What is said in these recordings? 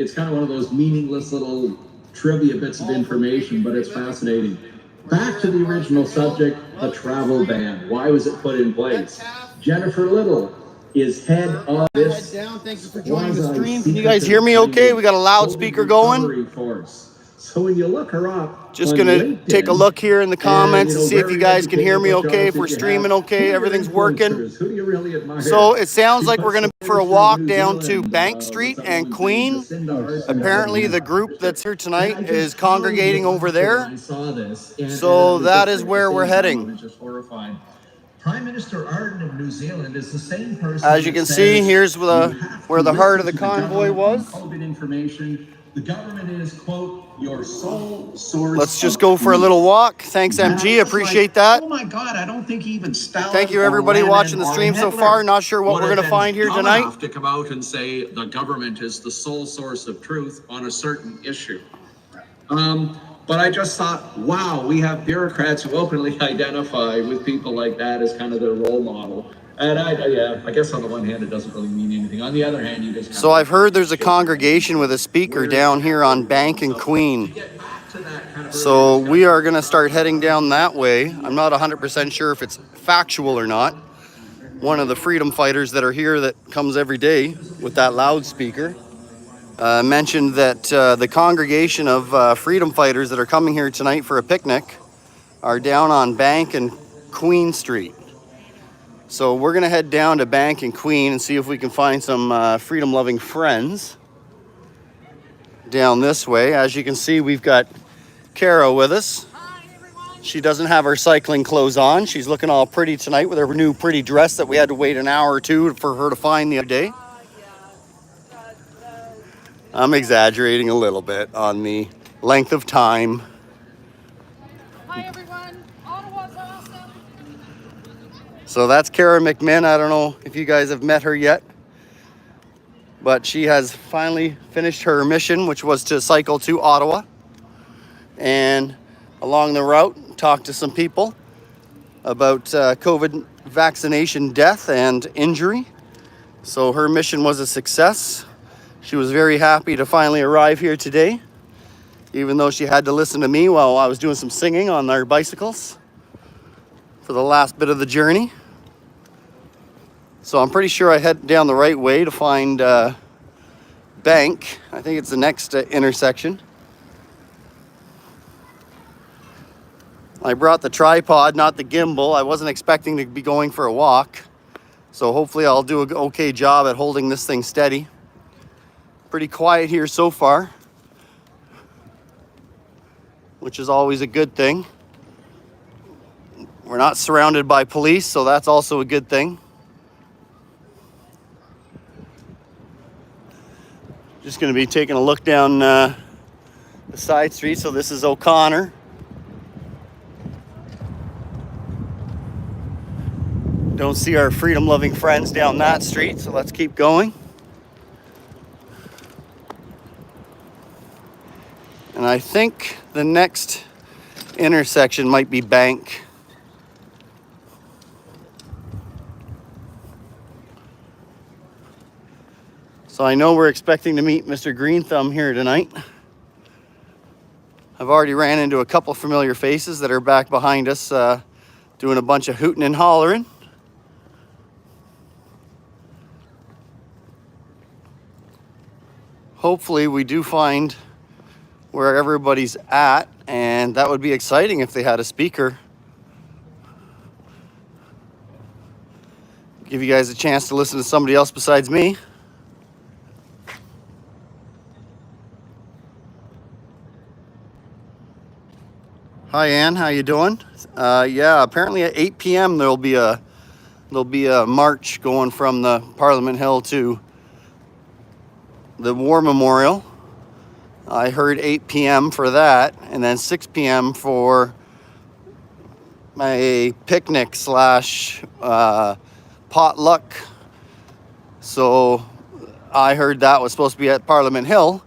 It's kind of one of those meaningless little trivia bits of information, but it's fascinating. Back to the original subject, the travel ban. Why was it put in place? Jennifer Little is head of this. Thank you for joining the stream. Can you guys hear me okay? We got a loudspeaker going. So when you look her up, just gonna take a look here in the comments and see if you guys can hear me okay, if we're streaming okay, everything's working. So it sounds like we're gonna be for a walk down to Bank Street and Queen. Apparently the group that's here tonight is congregating over there. So that is where we're heading. Prime Minister Ardern of New Zealand is the same person. As you can see, here's where the heart of the convoy was. The government is, quote, your sole source. Let's just go for a little walk. Thanks, MG. Appreciate that. Oh my God, I don't think even Stalin. Thank you, everybody watching the stream so far. Not sure what we're going to find here tonight. To come out and say the government is the sole source of truth on a certain issue. But I just thought, wow, we have bureaucrats who openly identify with people like that as kind of their role model. And I guess on the one hand, it doesn't really mean anything. On the other hand, you just... So I've heard there's a congregation with a speaker down here on Bank and Queen. So we are going to start heading down that way. I'm not 100% sure if it's factual or not. One of the freedom fighters that are here that comes every day with that loudspeaker mentioned that the congregation of freedom fighters that are coming here tonight for a picnic are down on Bank and Queen Street. So we're going to head down to Bank and Queen and see if we can find some freedom-loving friends down this way. As you can see, we've got Cara with us. Hi, everyone. She doesn't have her cycling clothes on. She's looking all pretty tonight with her new pretty dress that we had to wait an hour or two for her to find the other day. I'm exaggerating a little bit on the length of time. Hi, everyone. Ottawa's awesome. So that's Cara McMinn. I don't know if you guys have met her yet, but she has finally finished her mission, which was to cycle to Ottawa. And along the route, talk to some people about COVID vaccination death and injury. So her mission was a success. She was very happy to finally arrive here today, even though she had to listen to me while I was doing some singing on our bicycles for the last bit of the journey. So I'm pretty sure I head down the right way to find Bank. I think it's the next intersection. I brought the tripod, not the gimbal. I wasn't expecting to be going for a walk. So hopefully I'll do an okay job at holding this thing steady. Pretty quiet here so far, which is always a good thing. We're not surrounded by police, so that's also a good thing. Just going to be taking a look down the side street. So this is O'Connor. Don't see our freedom-loving friends down that street, so let's keep going. And I think the next intersection might be Bank. So I know we're expecting to meet Mr. Green Thumb here tonight. I've already ran into a couple familiar faces that are back behind us doing a bunch of hooting and hollering. Hopefully we do find where everybody's at, and that would be exciting if they had a speaker. Give you guys a chance to listen to somebody else besides me. Hi Ann, how you doing? Yeah, apparently at 8 p.m. there'll be a march going from the Parliament Hill to the War Memorial. I heard 8 p.m. for that, and then 6 p.m. for my picnic slash potluck. So I heard that was supposed to be at Parliament Hill,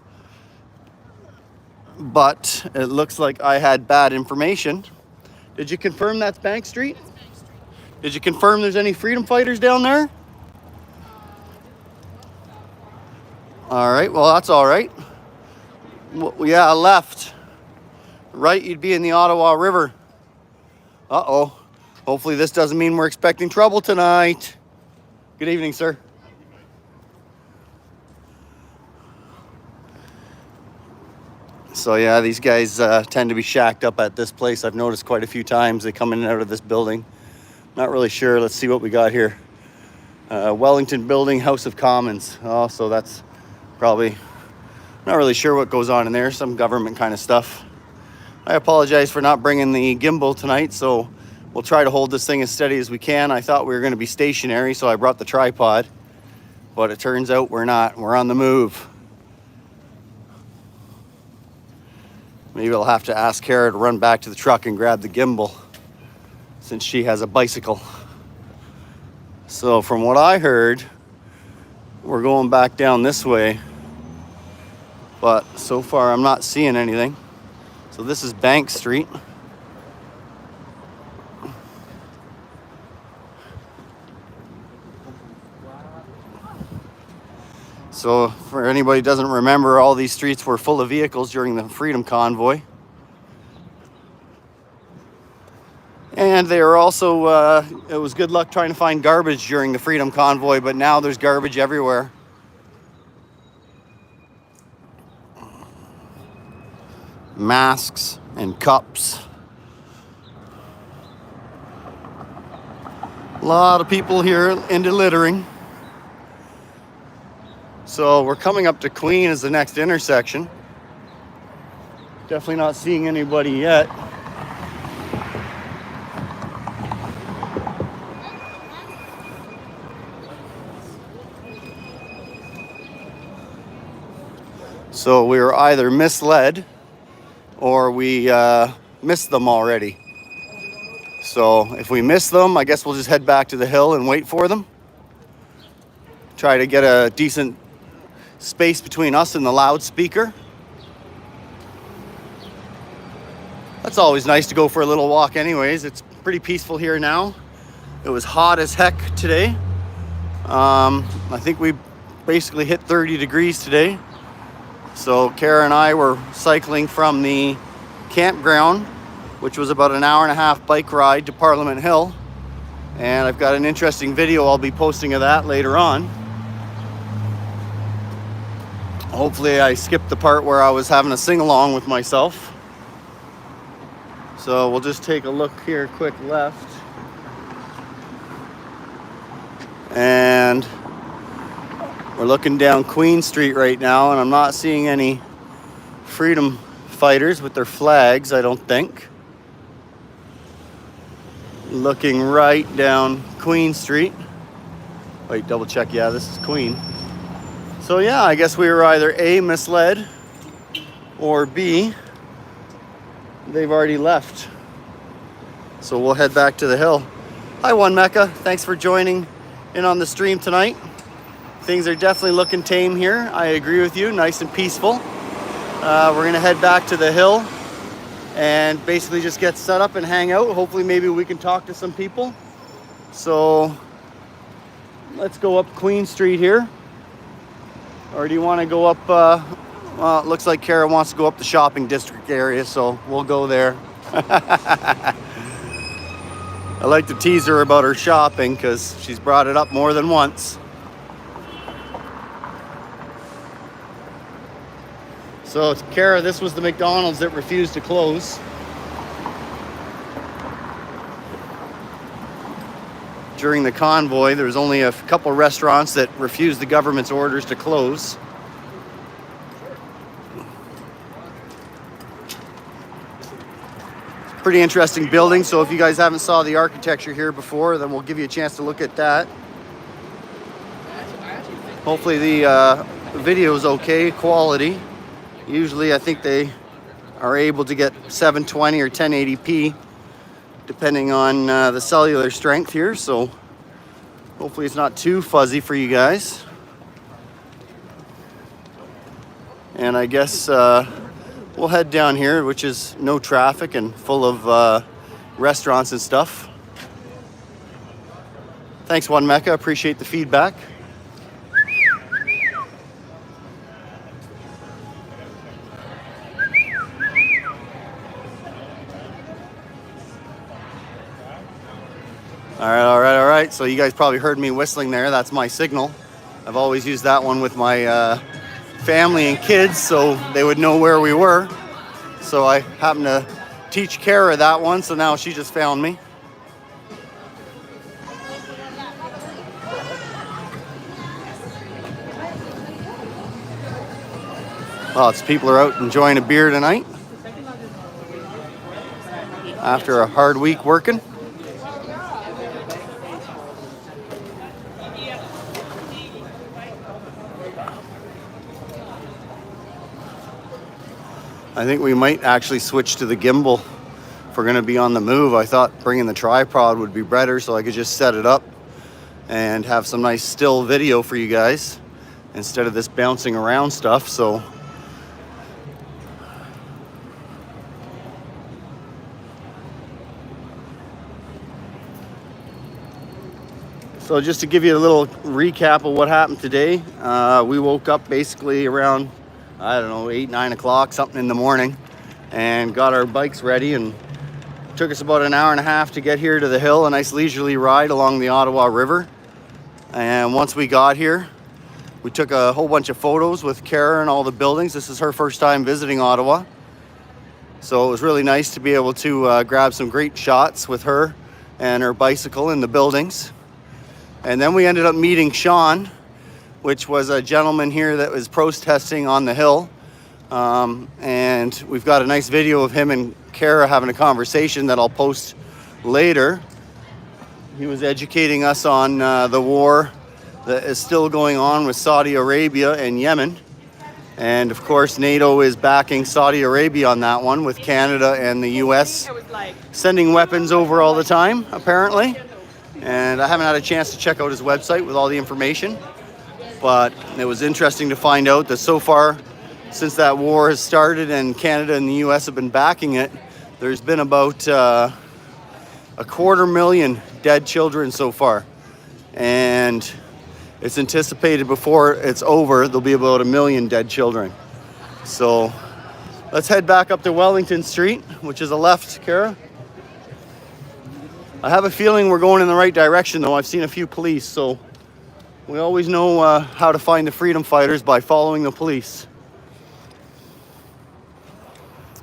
but it looks like I had bad information. Did you confirm that's Bank Street? It's Bank Street. Did you confirm there's any freedom fighters down there? All right, well, that's all right. Well, yeah, left. Right, you'd be in the Ottawa River. Uh-oh. Hopefully this doesn't mean we're expecting trouble tonight. Good evening, sir. So yeah, these guys tend to be shacked up at this place. I've noticed quite a few times they come in and out of this building. Not really sure. Let's see what we got here. Wellington Building, House of Commons. Oh, so that's probably, not really sure what goes on in there. Some government kind of stuff. I apologize for not bringing the gimbal tonight, so we'll try to hold this thing as steady as we can. I thought we were going to be stationary, so I brought the tripod, but it turns out we're not. We're on the move. Maybe I'll have to ask Cara to run back to the truck and grab the gimbal, since she has a bicycle. So from what I heard, we're going back down this way, but so far I'm not seeing anything. So this is Bank Street. So for anybody who doesn't remember, all these streets were full of vehicles during the Freedom Convoy. And they were also, it was good luck trying to find garbage during the Freedom Convoy, but now there's garbage everywhere. Masks and cups. A lot of people here into littering. So we're coming up to Queen as the next intersection. Definitely not seeing anybody yet. So we were either misled or we missed them already. So if we miss them, I guess we'll just head back to the hill and wait for them. Try to get a decent space between us and the loudspeaker. That's always nice to go for a little walk anyways. It's pretty peaceful here now. It was hot as heck today. I think we basically hit 30 degrees today. So Cara and I were cycling from the campground, which was about an hour and a half bike ride to Parliament Hill. And I've got an interesting video I'll be posting of that later on. Hopefully I skipped the part where I was having a sing-along with myself. So we'll just take a look here, quick left. And we're looking down Queen Street right now, and I'm not seeing any freedom fighters with their flags, I don't think. Looking right down Queen Street. Wait, double check. Yeah, this is Queen. So yeah, I guess we were either A, misled, or B, they've already left. So we'll head back to the hill. Hi, One Mecca. Thanks for joining in on the stream tonight. Things are definitely looking tame here. I agree with you, nice and peaceful. We're gonna head back to the hill and basically just get set up and hang out. Hopefully maybe we can talk to some people. So let's go up Queen Street here. Or do you want to go up, well, it looks like Cara wants to go up the shopping district area, so we'll go there. I like to tease her about her shopping because she's brought it up more than once. So, Cara, this was the McDonald's that refused to close. During the convoy, there was only a couple restaurants that refused the government's orders to close. Pretty interesting building, so if you guys haven't saw the architecture here before, then we'll give you a chance to look at that. Hopefully the video is okay quality. Usually I think they are able to get 720 or 1080p depending on the cellular strength here, so hopefully it's not too fuzzy for you guys. And I guess we'll head down here, which is no traffic and full of restaurants and stuff. Thanks, One Mecca. Appreciate the feedback. All right. So you guys probably heard me whistling there. That's my signal. I've always used that one with my family and kids so they would know where we were. So I happened to teach Cara that one, so now she just found me. Lots of people are out enjoying a beer tonight after a hard week working. I think we might actually switch to the gimbal if we're going to be on the move. I thought bringing the tripod would be better so I could just set it up and have some nice still video for you guys instead of this bouncing around stuff. So just to give you a little recap of what happened today, we woke up basically around, I don't know, 8, 9 o'clock, something in the morning, and got our bikes ready, and it took us about an hour and a half to get here to the hill, a nice leisurely ride along the Ottawa River. And once we got here, we took a whole bunch of photos with Cara and all the buildings. This is her first time visiting Ottawa. So it was really nice to be able to grab some great shots with her and her bicycle in the buildings. And then we ended up meeting Sean, which was a gentleman here that was protesting on the hill. And we've got a nice video of him and Cara having a conversation that I'll post later. He was educating us on the war that is still going on with Saudi Arabia and Yemen. And of course, NATO is backing Saudi Arabia on that one, with Canada and the US sending weapons over all the time, apparently. And I haven't had a chance to check out his website with all the information, but it was interesting to find out that so far, since that war has started and Canada and the US have been backing it, there's been about 250,000 dead children so far. And it's anticipated before it's over, there'll be about 1 million dead children. So let's head back up to Wellington Street, which is a left, Cara. I have a feeling we're going in the right direction, though. I've seen a few police, so we always know how to find the freedom fighters by following the police.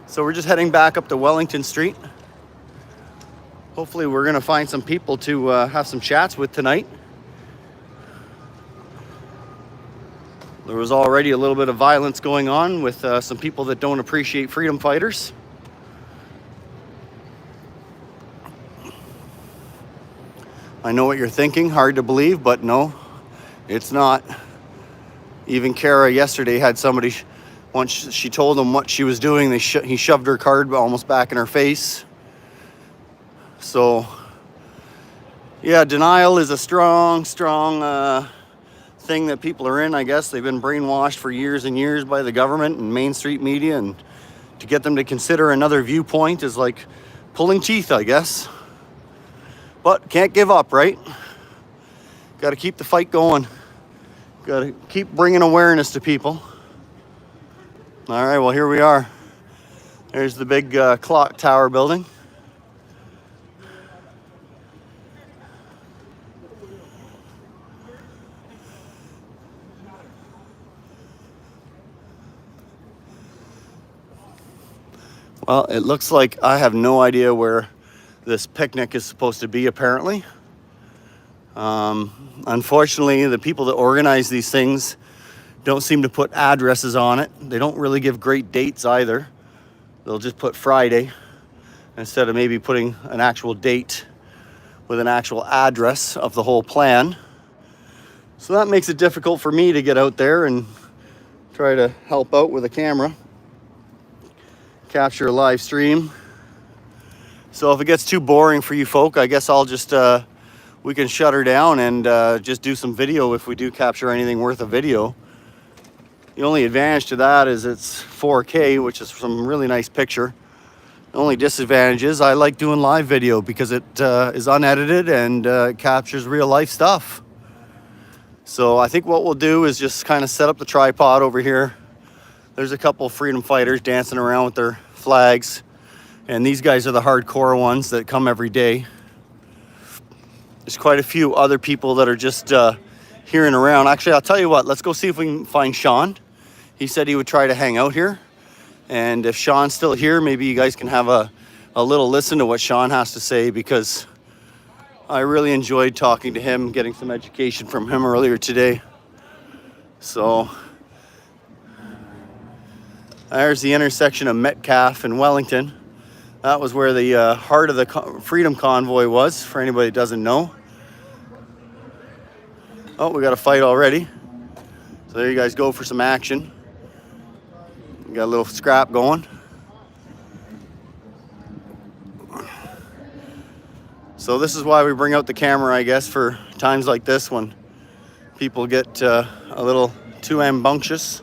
So we're just heading back up to Wellington Street. Hopefully we're going to find some people to have some chats with tonight. There was already a little bit of violence going on with some people that don't appreciate freedom fighters. I know what you're thinking, hard to believe, but no, it's not. Even Cara yesterday had somebody, once she told him what she was doing, he shoved her card almost back in her face. So, yeah, denial is a strong thing that people are in, I guess. They've been brainwashed for years and years by the government and Main Street media, and to get them to consider another viewpoint is like pulling teeth, I guess. But can't give up, right? Got to keep the fight going. Got to keep bringing awareness to people. All right, well, here we are. There's the big clock tower building. Well, it looks like I have no idea where this picnic is supposed to be, apparently. Unfortunately, the people that organize these things don't seem to put addresses on it. They don't really give great dates either. They'll just put Friday instead of maybe putting an actual date with an actual address of the whole plan. So that makes it difficult for me to get out there and try to help out with a camera, capture a live stream. So if it gets too boring for you folk, I guess I'll just, we can shut her down and just do some video if we do capture anything worth a video. The only advantage to that is it's 4K, which is some really nice picture. The only disadvantage is I like doing live video because it is unedited and captures real life stuff. So I think what we'll do is just kind of set up the tripod over here. There's a couple of freedom fighters dancing around with their flags. And these guys are the hardcore ones that come every day. there's quite a few other people that are just here and around. Actually, I'll tell you what, let's go see if we can find Sean. He said he would try to hang out here. And if Sean's still here, maybe you guys can have a little listen to what Sean has to say, because I really enjoyed talking to him, getting some education from him earlier today. So there's the intersection of Metcalfe and Wellington. That was where the heart of the Freedom Convoy was, for anybody that doesn't know. Oh, we got a fight already. So there you guys go for some action. We got a little scrap going. So this is why we bring out the camera, I guess, for times like this when people get a little too rambunctious.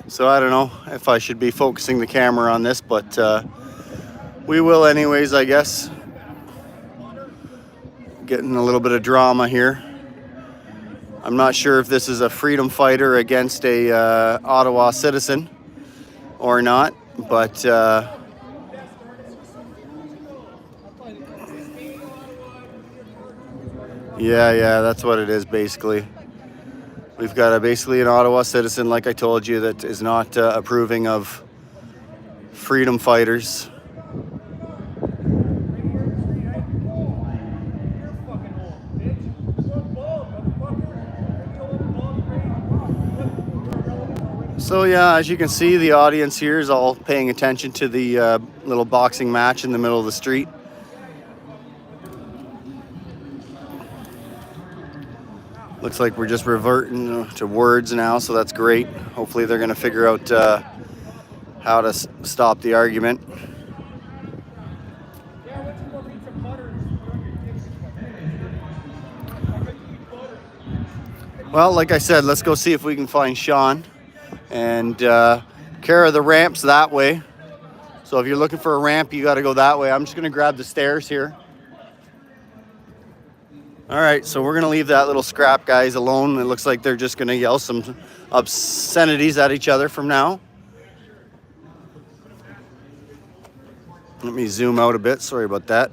So I don't know if I should be focusing the camera on this, but we will anyways, I guess. Getting a little bit of drama here. I'm not sure if this is a freedom fighter against a Ottawa citizen or not, but yeah, that's what it is basically. We've got basically an Ottawa citizen, like I told you, that is not approving of freedom fighters. So yeah, as you can see, the audience here is all paying attention to the little boxing match in the middle of the street. Looks like we're just reverting to words now, so that's great. Hopefully they're going to figure out how to stop the argument. Well, like I said, let's go see if we can find Sean. And Cara, the ramp's that way. So if you're looking for a ramp, you got to go that way. I'm just going to grab the stairs here. All right, so we're going to leave that little scrap guys alone. It looks like they're just going to yell some obscenities at each other from now. Let me zoom out a bit. Sorry about that.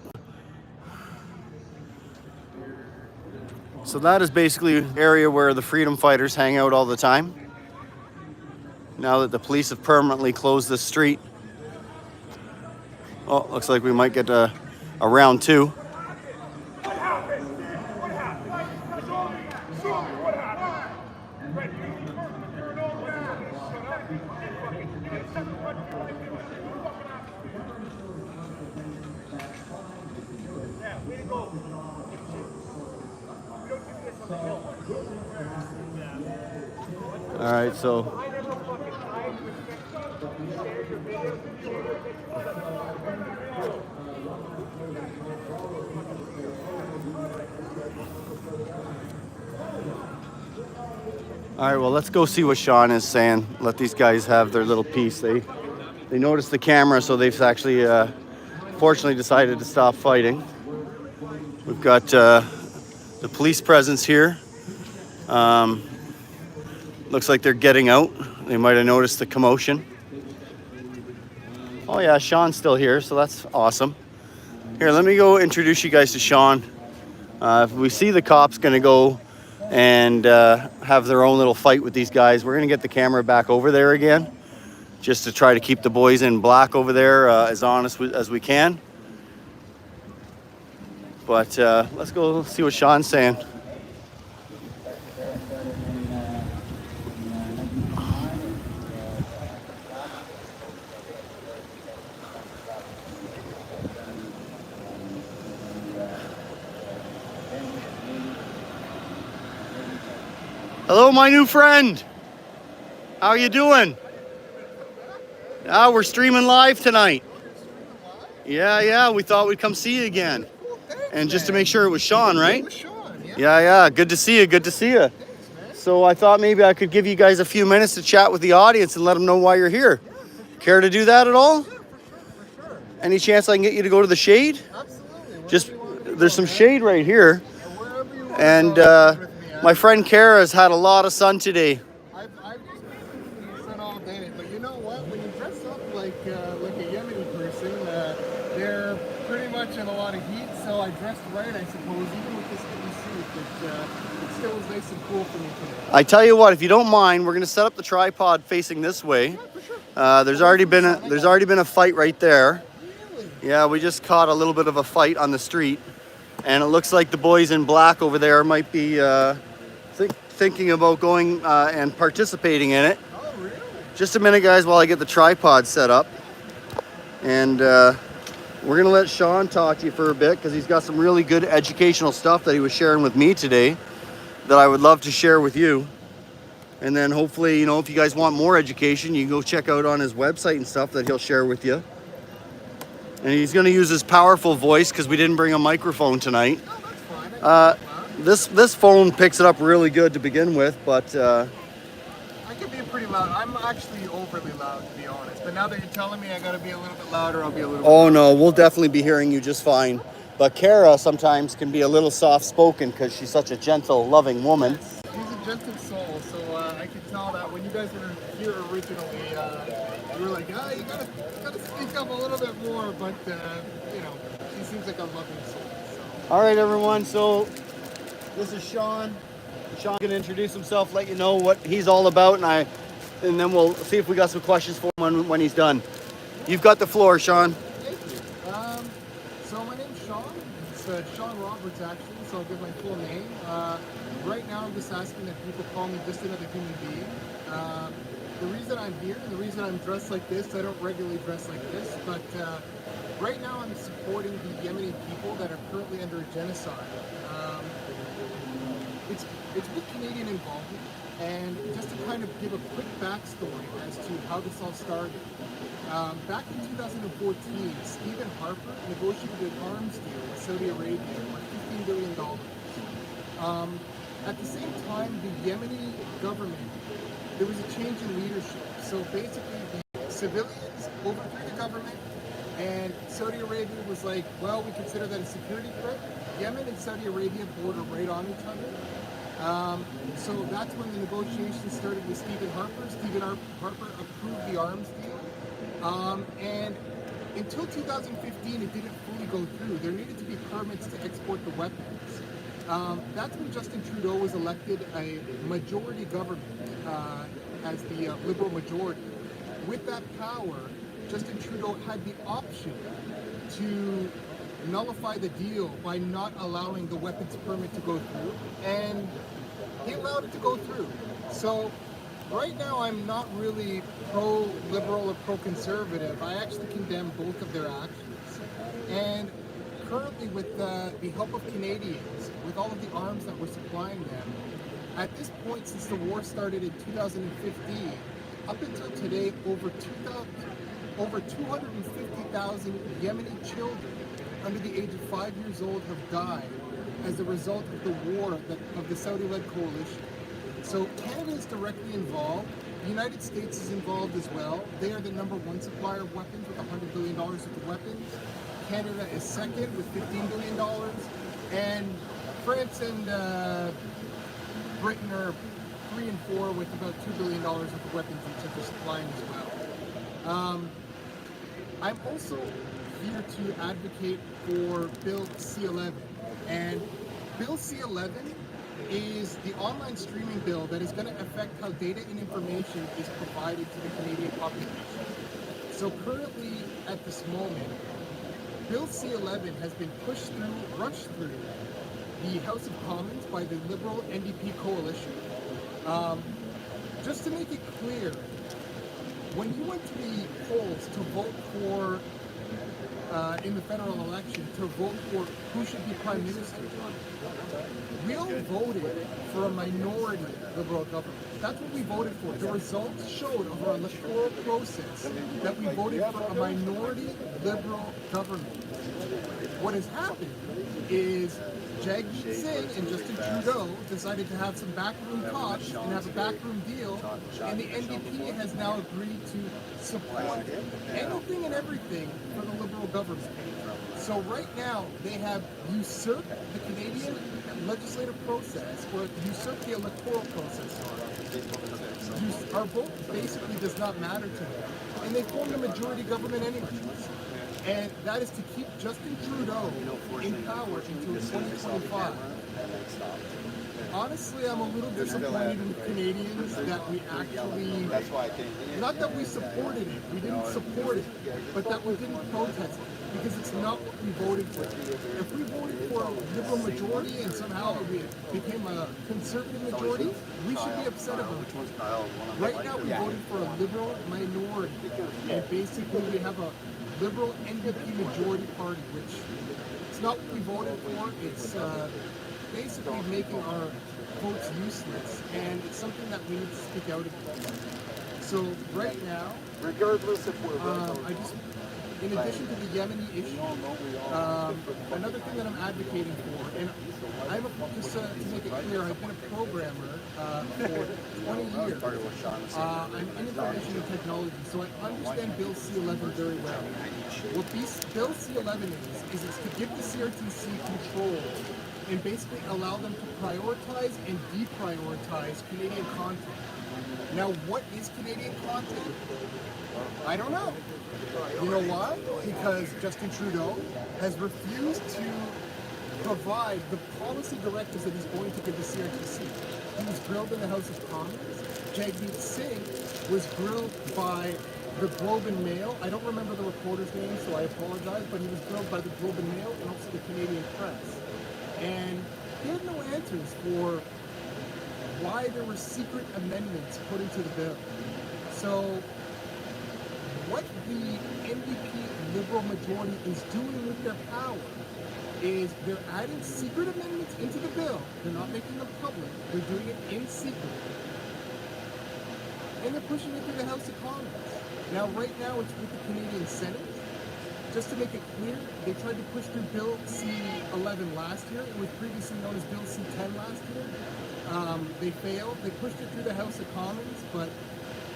So that is basically an area where the freedom fighters hang out all the time. Now that the police have permanently closed the street. Oh, looks like we might get a round two. All right, so all right, well, let's go see what Sean is saying. Let these guys have their little piece. They noticed the camera, so they've actually fortunately decided to stop fighting. We've got the police presence here. Looks like they're getting out. They might have noticed the commotion. Oh yeah, Sean's still here, so that's awesome. Here, let me go introduce you guys to Sean. If we see the cops gonna go and have their own little fight with these guys, we're gonna get the camera back over there again, just to try to keep the boys in black over there as honest as we can. But let's go see what Sean's saying. Hello, my new friend. How are you doing? We're streaming live tonight. Yeah, we thought we'd come see you again. And just to make sure it was Sean, right? It was Sean, Yeah, good to see you. So I thought maybe I could give you guys a few minutes to chat with the audience and let them know why you're here. Care to do that at all? Yeah, for sure. Any chance I can get you to go to the shade? Absolutely. Just there's some shade right here, Wherever you want and to go, with me. my friend Cara's had a lot of sun today. I've just been in the sun all day, but you know what? When you dress up like a Yemeni person, they're pretty much in a lot of heat. So I dressed right, I suppose, even with this heavy suit. It still was nice and cool for me today. I tell you what, if you don't mind, we're gonna set up the tripod facing this way. Yeah, for sure. There's already been a fight right there. Really? Yeah, we just caught a little bit of a fight on the street, and it looks like the boys in black over there might be thinking about going and participating in it. Oh, really? Just a minute, guys, while I get the tripod set up, and we're gonna let Sean talk to you for a bit because he's got some really good educational stuff that he was sharing with me today that I would love to share with you. And then hopefully, you know, if you guys want more education, you can go check out on his website and stuff that he'll share with you. And he's going to use his powerful voice because we didn't bring a microphone tonight. Oh, that's fine. This phone picks it up really good to begin with, but I can be pretty loud. I'm actually overly loud, to be honest. But now that you're telling me I got to be a little bit louder, I'll be a little bit oh louder. no, we'll definitely be hearing you just fine. But Cara sometimes can be a little soft-spoken because she's such a gentle, loving woman. He's a gentle soul, so I can tell that when you guys were here originally, you were like, you gotta speak up a little bit more, but you know, she seems like a loving soul. So. All right, everyone. So this is Sean. Sean can introduce himself, let you know what he's all about, and then we'll see if we got some questions for him when he's done. You've got the floor, Sean. Thank you. So my name's Sean. It's Sean Roberts, actually, so I'll give my full name. Right now, I'm just asking that people call me just another human being. The reason I'm here, and the reason I'm dressed like this, I don't regularly dress like this, but right now I'm supporting the Yemeni people that are currently under a genocide. It's with Canadian involvement, and just to kind of give a quick backstory as to how this all started. Back in 2014, Stephen Harper negotiated an arms deal with Saudi Arabia for $15 billion. At the same time, the Yemeni government, there was a change in leadership. So basically, the civilians overthrew the government, and Saudi Arabia was like, well, we consider that a security threat. Yemen and Saudi Arabia border right on each other. So that's when the negotiations started with Stephen Harper. Stephen Harper approved the arms deal. And until 2015, it didn't fully go through. There needed to be permits to export the weapons. That's when Justin Trudeau was elected a majority government as the Liberal majority. With that power, Justin Trudeau had the option to nullify the deal by not allowing the weapons permit to go through, and he allowed it to go through. So right now I'm not really pro-liberal or pro-conservative. I actually condemn both of their actions. And currently, with the help of Canadians, with all of the arms that we're supplying them, at this point since the war started in 2015, up until today, over 250,000 Yemeni children under the age of 5 years old have died as a result of the war of the Saudi-led coalition. So Canada is directly involved. The United States is involved as well. They are the #1 supplier of weapons with $100 billion worth of weapons. Canada is second with $15 billion. And France and Britain are 3 and 4 with about $2 billion worth of weapons each that they're supplying as well. I'm also here to advocate for Bill C-11. And Bill C-11 is the online streaming bill that is going to affect how data and information is provided to the Canadian population. So currently, at this moment, Bill C-11 has been rushed through the House of Commons by the Liberal NDP coalition. Just to make it clear, when you went to the polls to vote for, in the federal election, to vote for who should be Prime Minister, we all voted for a minority Liberal government. That's what we voted for. The results showed of our electoral process that we voted for a minority Liberal government. What has happened is Jagmeet Singh and Justin Trudeau decided to have some backroom talks and have a backroom deal, and the NDP has now agreed to support anything and everything for the Liberal government. So right now, they have usurped the Canadian legislative process, or usurped the electoral process. Our vote basically does not matter to them, and they formed a majority government anyways. And that is to keep Justin Trudeau in power until 2025. Honestly, I'm a little disappointed in Canadians that we actually, not that we supported it, we didn't support it, but that we didn't protest it, because it's not what we voted for. If we voted for a Liberal majority and somehow it became a Conservative majority, we should be upset about it. Right now, we voted for a Liberal minority, and basically we have a Liberal NDP majority party, which it's not what we voted for. It's basically making our votes useless, and it's something that we need to speak out against. So right now, regardless if we're I just, in addition to the Yemeni issue, another thing that I'm advocating for, and I'm just to make it clear, I've been a programmer for 20 years. I'm in information and technology, so I understand Bill C-11 very well. What Bill C-11 is it's to give the CRTC control and basically allow them to prioritize and deprioritize Canadian content. Now, what is Canadian content? I don't know. You know why? Because Justin Trudeau has refused to provide the policy directives that he's going to give the CRTC. He was grilled in the House of Commons. Jagmeet Singh was grilled by the Globe and Mail. I don't remember the reporter's name, so I apologize, but he was grilled by the Globe and Mail and also the Canadian Press. And he had no answers for why there were secret amendments put into the bill. So what the NDP Liberal majority is doing with their power is they're adding secret amendments into the bill. They're not making them public. They're doing it in secret. And they're pushing it through the House of Commons. Now, right now, it's with the Canadian Senate. Just to make it clear, they tried to push through Bill C-11 last year. It was previously known as Bill C-10 last year. They failed. They pushed it through the House of Commons, but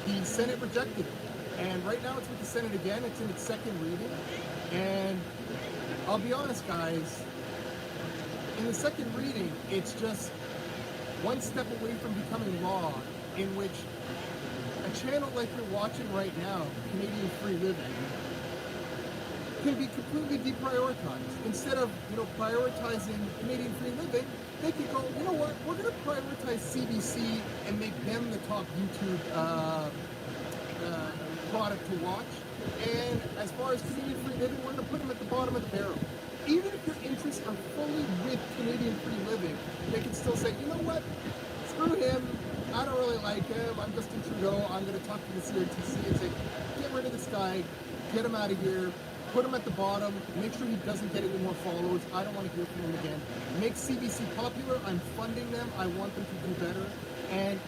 the Senate rejected it. And right now it's with the Senate again. It's in its second reading. And I'll be honest, guys, in the second reading, it's just one step away from becoming law, in which a channel like you're watching right now, Canadian Free Living, can be completely deprioritized. Instead of, prioritizing Canadian Free Living, they could go, you know what, we're going to prioritize CBC and make them the top YouTube product to watch. And as far as Canadian Free Living, we're going to put them at the bottom of the barrel. Even if your interests are fully with Canadian Free Living, they can still say, you know what, screw him, I don't really like him, I'm Justin Trudeau, I'm going to talk to the CRTC and say, get rid of this guy, get him out of here, put him at the bottom, make sure he doesn't get any more followers, I don't want to hear from him again. Make CBC popular, I'm funding them, I want them to do better. And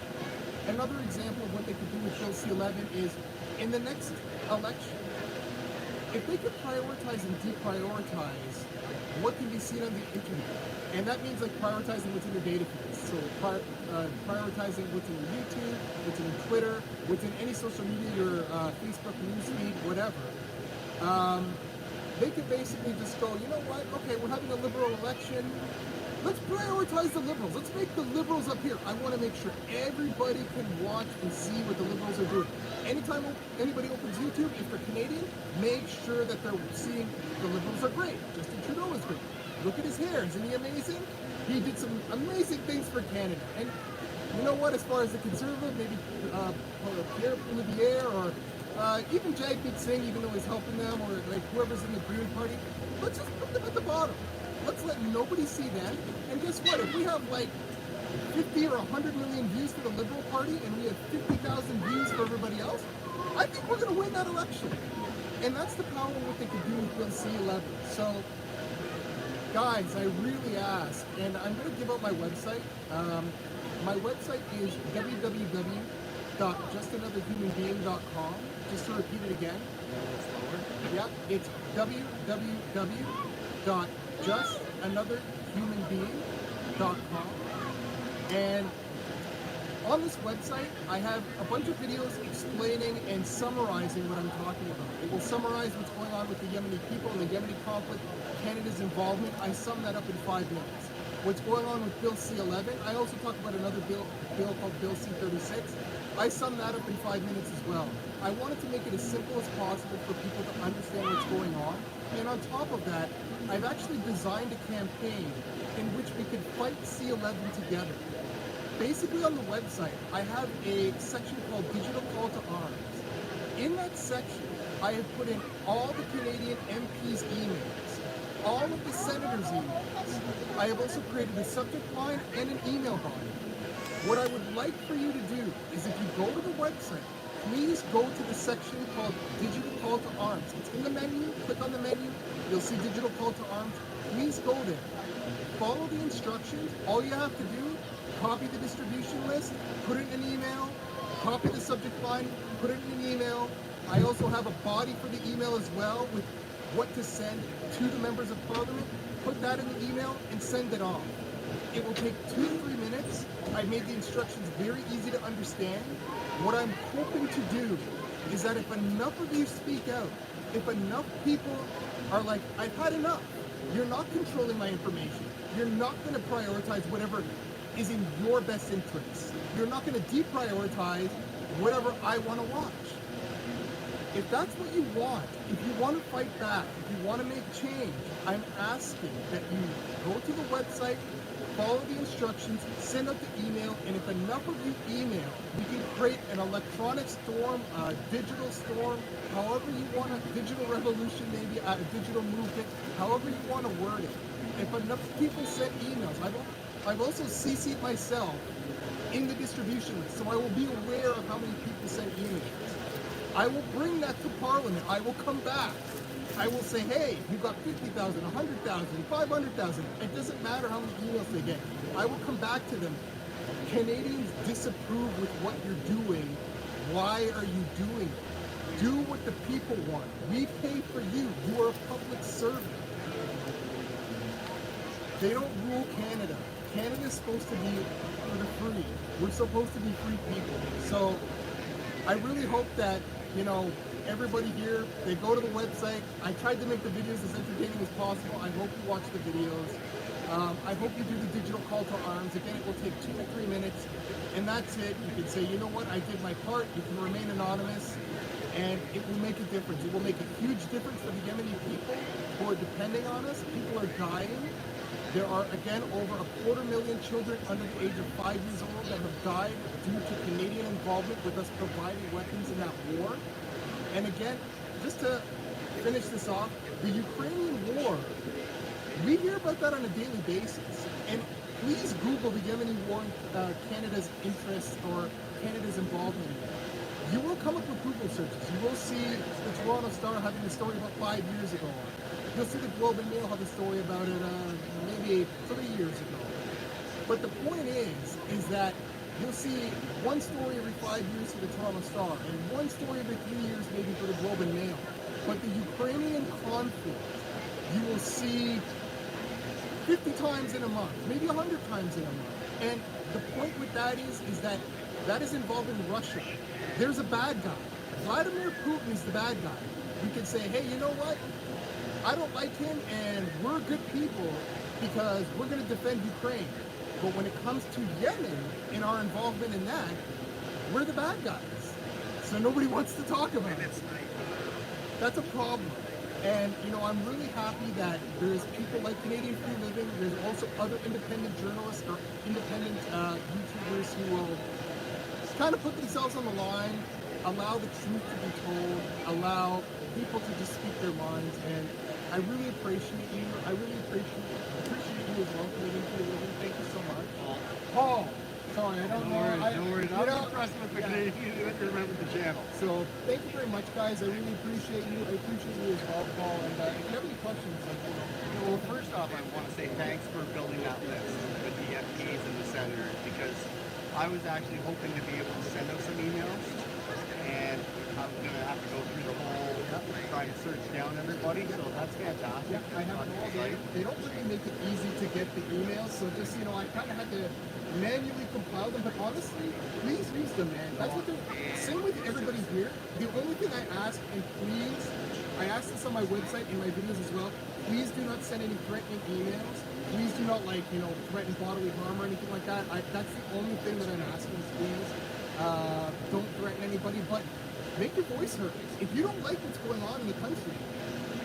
another example of what they could do with Bill C-11 is, in the next election, if they could prioritize and deprioritize what can be seen on the internet, and that means like prioritizing what's in your database, so prioritizing what's in your YouTube, what's in your Twitter, what's in any social media, your Facebook newsfeed, whatever, they could basically just go, you know what, okay, we're having a Liberal election, let's prioritize the Liberals, let's make the Liberals up here. I want to make sure everybody can watch and see what the Liberals are doing. Anytime anybody opens YouTube, if they're Canadian, make sure that they're seeing the Liberals are great. Justin Trudeau is great. Look at his hair, isn't he amazing? He did some amazing things for Canada. And you know what, as far as the Conservative, maybe Pierre Poilievre or even Jagmeet Singh, even though he's helping them, or like whoever's in the Green Party, let's just put them at the bottom. Let's let nobody see them. And guess what? If we have like 50 or 100 million views for the Liberal Party and we have 50,000 views for everybody else, I think we're going to win that election. And that's the power of what they could do with Bill C-11. So, guys, I really ask, and I'm going to give out my website. My website is www.justanotherhumanbeing.com. Just to repeat it again. Yeah, it's www.justanotherhumanbeing.com. humanbeing.com. And on this website, I have a bunch of videos explaining and summarizing what I'm talking about. It will summarize what's going on with the Yemeni people and the Yemeni conflict, Canada's involvement. I sum that up in 5 minutes. What's going on with Bill C-11, I also talk about another bill called Bill C-36. I sum that up in 5 minutes as well. I wanted to make it as simple as possible for people to understand what's going on. And on top of that, I've actually designed a campaign in which we could fight C-11 together. Basically on the website, I have a section called Digital Call to Arms. In that section, I have put in all the Canadian MPs' emails, all of the senators' emails. I have also created a subject line and an email body. What I would like for you to do is if you go to the website, please go to the section called Digital Call to Arms. It's in the menu, click on the menu, you'll see Digital Call to Arms. Please go there. Follow the instructions. All you have to do, copy the distribution list, put it in an email, copy the subject line, put it in an email. I also have a body for the email as well with what to send to the members of parliament. Put that in the email and send it off. It will take 2 to 3 minutes. I made the instructions very easy to understand. What I'm hoping to do is that if enough of you speak out, if enough people are like, I've had enough, you're not controlling my information. You're not going to prioritize whatever is in your best interest. You're not going to deprioritize whatever I want to watch. If that's what you want, if you want to fight back, if you want to make change, I'm asking that you go to the website, follow the instructions, send out the email, and if enough of you email, we can create an electronic storm, a digital storm, however you want, a digital revolution, maybe a digital movement, however you want to word it. If enough people send emails, I've also CC'd myself in the distribution list, so I will be aware of how many people send emails. I will bring that to Parliament. I will come back. I will say, hey, you got 50,000, 100,000, 500,000. It doesn't matter how many emails they get. I will come back to them. Canadians disapprove with what you're doing. Why are you doing it? Do what the people want. We pay for you. You are a public servant. They don't rule Canada. Canada's supposed to be for the free. We're supposed to be free people. So I really hope that, everybody here, they go to the website. I tried to make the videos as entertaining as possible. I hope you watch the videos. I hope you do the digital call to arms. Again, it will take 2 to 3 minutes, and that's it. You can say, you know what, I did my part. You can remain anonymous, and it will make a difference. It will make a huge difference for the Yemeni people who are depending on us. People are dying. There are, again, over 250,000 children under the age of 5 years old that have died due to Canadian involvement with us providing weapons in that war. And again, just to finish this off, the Ukrainian war, we hear about that on a daily basis. And please Google the Yemeni war, Canada's interest or Canada's involvement in it. You will come up with Google searches. You will see the Toronto Star having a story about 5 years ago. You'll see the Globe and Mail have a story about it maybe 3 years ago. But the point is that you'll see one story every 5 years for the Toronto Star and one story every 3 years maybe for the Globe and Mail. But the Ukrainian conflict, you will see 50 times in a month, maybe 100 times in a month. And the point with that is that is involving Russia. There's a bad guy. Vladimir Putin is the bad guy. You can say, hey, you know what? I don't like him, and we're good people because we're going to defend Ukraine. But when it comes to Yemen and our involvement in that, we're the bad guys. So nobody wants to talk about it. That's a problem. And, I'm really happy that there's people like Canadian Free Living. There's also other independent journalists or independent YouTubers who will kind of put themselves on the line, allow the truth to be told, allow people to just speak their minds. And I really appreciate you. I really appreciate you as well, Canadian Free Living. Thank you so much. Paul. Sorry, I don't know. Don't worry. I'm impressed with the Canadian. You remember the channel. So thank you very much, guys. I really appreciate you. I appreciate you as well, Paul. And if you have any questions, Well, first off, I want to say thanks for building that list with the MPs and the senators, because I was actually hoping to be able to send out some emails, and I'm going to have to go through the whole trying to search down everybody, so that's fantastic. Yeah, I have it all there. They don't really make it easy to get the emails, so just, I kind of had to manually compile them, but honestly, please use them, man. That's what they're, same with everybody here. The only thing I ask, and please, I ask this on my website, in my videos as well, please do not send any threatening emails. Please do not, threaten bodily harm or anything like that. That's the only thing that I'm asking, please. Don't threaten anybody, but make your voice heard. If you don't like what's going on in the country,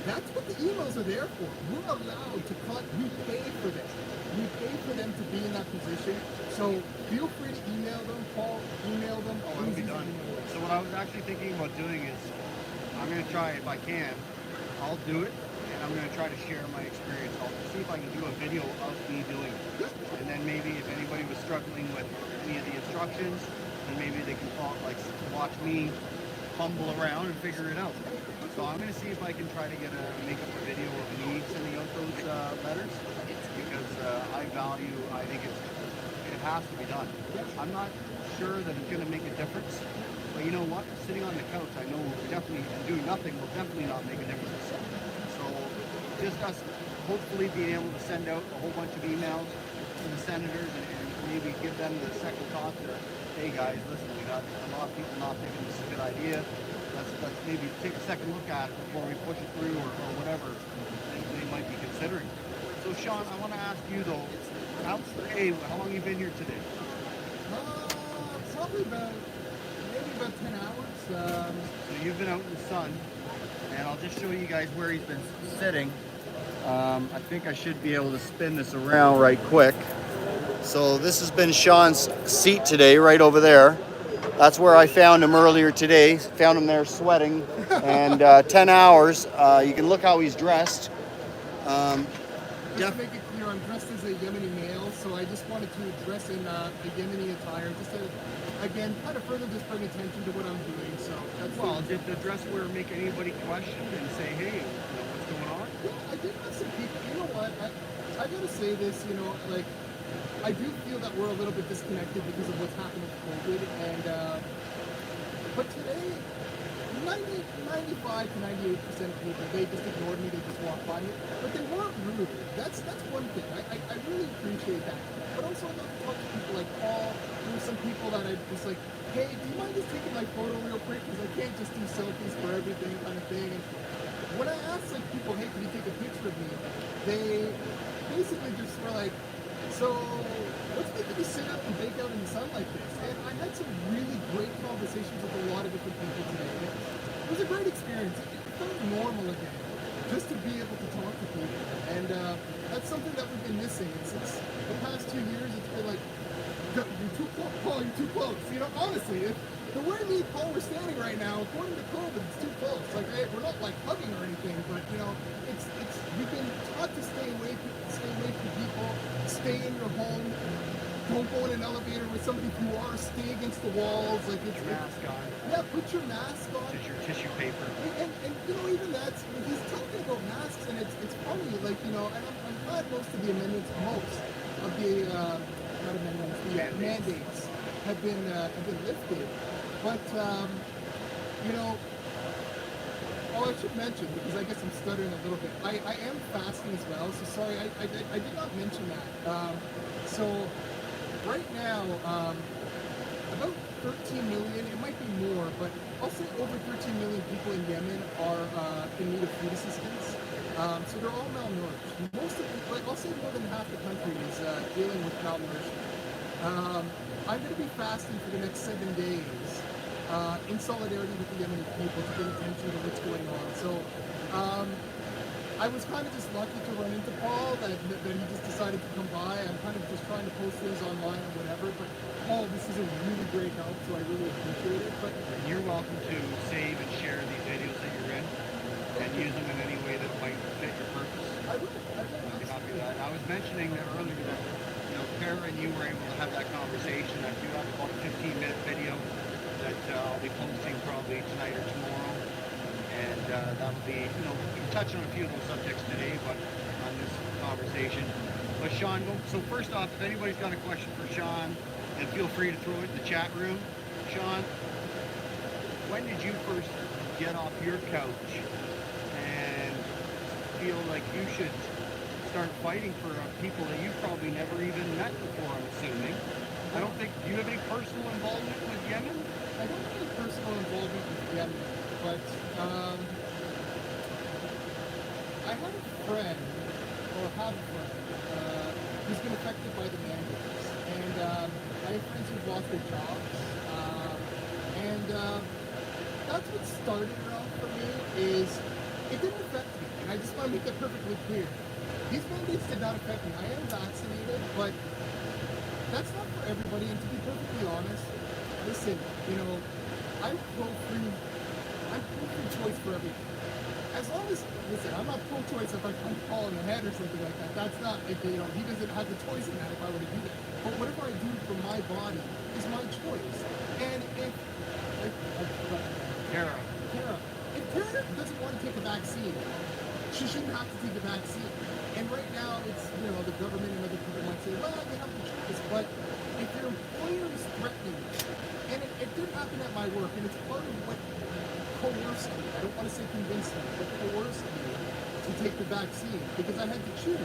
that's what the emails are there for. We're allowed to we pay for this. We pay for them to be in that position. So feel free to email them, Paul, email them. Oh, it'll be done. So what I was actually thinking about doing is, I'm going to try, if I can, I'll do it, and I'm going to try to share my experience. I'll see if I can do a video of me doing it. And then maybe if anybody was struggling with any of the instructions, then maybe they can watch me fumble around and figure it out. So I'm going to see if I can try to make up a video of me sending out those letters, because I think it has to be done. I'm not sure that it's going to make a difference, but you know what? Sitting on the couch, I know definitely, and doing nothing will definitely not make a difference. So just us hopefully being able to send out a whole bunch of emails to the senators and maybe give them the second thought that, hey guys, listen, we got a lot of people not thinking this is a good idea. Let's maybe take a second look at it before we push it through or whatever they might be considering. So Sean, I want to ask you though, how long have you been here today? Probably maybe about 10 hours. So you've been out in the sun, and I'll just show you guys where he's been sitting. I think I should be able to spin this around right quick. So this has been Sean's seat today, right over there. That's where I found him earlier today. Found him there sweating. And 10 hours. You can look how he's dressed. Just to make it clear, I'm dressed as a Yemeni male, so I just wanted to dress in a Yemeni attire, just to, again, kind of further just bring attention to what I'm doing. So that's did the dress wear make anybody question and say, hey, what's going on? Yeah, I did have some people. You know what? I gotta say this. I do feel that we're a little bit disconnected because of what's happened with COVID, and but today, 95 to 98% of people, they just ignored me, they just walked by me, but they weren't rude. That's one thing. I really appreciate that. But also I got to talk to people like Paul. There were some people that I was like, hey, do you mind just taking my photo real quick? Because I can't just do selfies for everything kind of thing. And when I asked people, hey, can you take a picture of me? They basically just were like, so what's making you sit up and bake out in the sun like this? And I had some really great conversations with a lot of different people today. It was a great experience. It felt normal again, just to be able to talk to people. And that's something that we've been missing. And since the past 2 years, it's been like, you're too close, Paul, you're too close. Honestly, if the way me and Paul were standing right now, according to COVID, it's too close. We're not hugging or anything, but it's we've been taught to stay away from people, stay in your home, don't go in an elevator with somebody who are, stay against the walls. Put your mask on. Yeah, put your mask on. Just your tissue paper. And even that's, he's talking about masks, and it's funny, and I'm glad most of the amendments, not amendments, the mandates have been lifted. But, I should mention, because I guess I'm stuttering a little bit, I am fasting as well, so sorry, I did not mention that. So right now, about 13 million, it might be more, but I'll say over 13 million people in Yemen are in need of food assistance. So they're all malnourished. Most of them, I'll say more than half the country is dealing with malnourishment. I'm going to be fasting for the next 7 days in solidarity with the Yemeni people to bring attention to what's going on. So I was kind of just lucky to run into Paul, that he just decided to come by. I'm kind of just trying to post things online or whatever, but Paul, this is a really great help, so I really appreciate it. But you're welcome to save and share these videos that you're in and use them in any way that might fit your purpose. I will. I'd be happy with that. I was mentioning earlier that Cara and you were able to have that conversation. I do have about a 15-minute video that I'll be posting probably tonight or tomorrow, and that'll be, we can touch on a few of those subjects today, but on this conversation. But Sean, so first off, if anybody's got a question for Sean, then feel free to throw it in the chat room. Sean, when did you first get off your couch and feel like you should start fighting for people that you've probably never even met before, I'm assuming. I don't think, do you have any personal involvement with Yemen? I don't have any personal involvement with Yemen, but I have a friend, or have a friend, who's been affected by the mandates. And I have friends who've lost their jobs. And that's what started it off for me, is it didn't affect me. And I just want to make that perfectly clear. These mandates did not affect me. I am vaccinated, but that's not for everybody. And to be perfectly honest, listen, I'm pro-free choice for everything. As long as, listen, I'm not pro-choice if I punch Paul in the head or something like that. That's not, he doesn't have the choice in that if I were to do that. But whatever I do for my body is my choice. And if Cara. if Cara doesn't want to take a vaccine, she shouldn't have to take a vaccine. And right now, it's, the government and other people might say, well, they have the choice. But if your employer is threatening you, and it did happen at my work, and it's part of what coerced me, I don't want to say convinced me, but coerced me to take the vaccine, because I had to choose.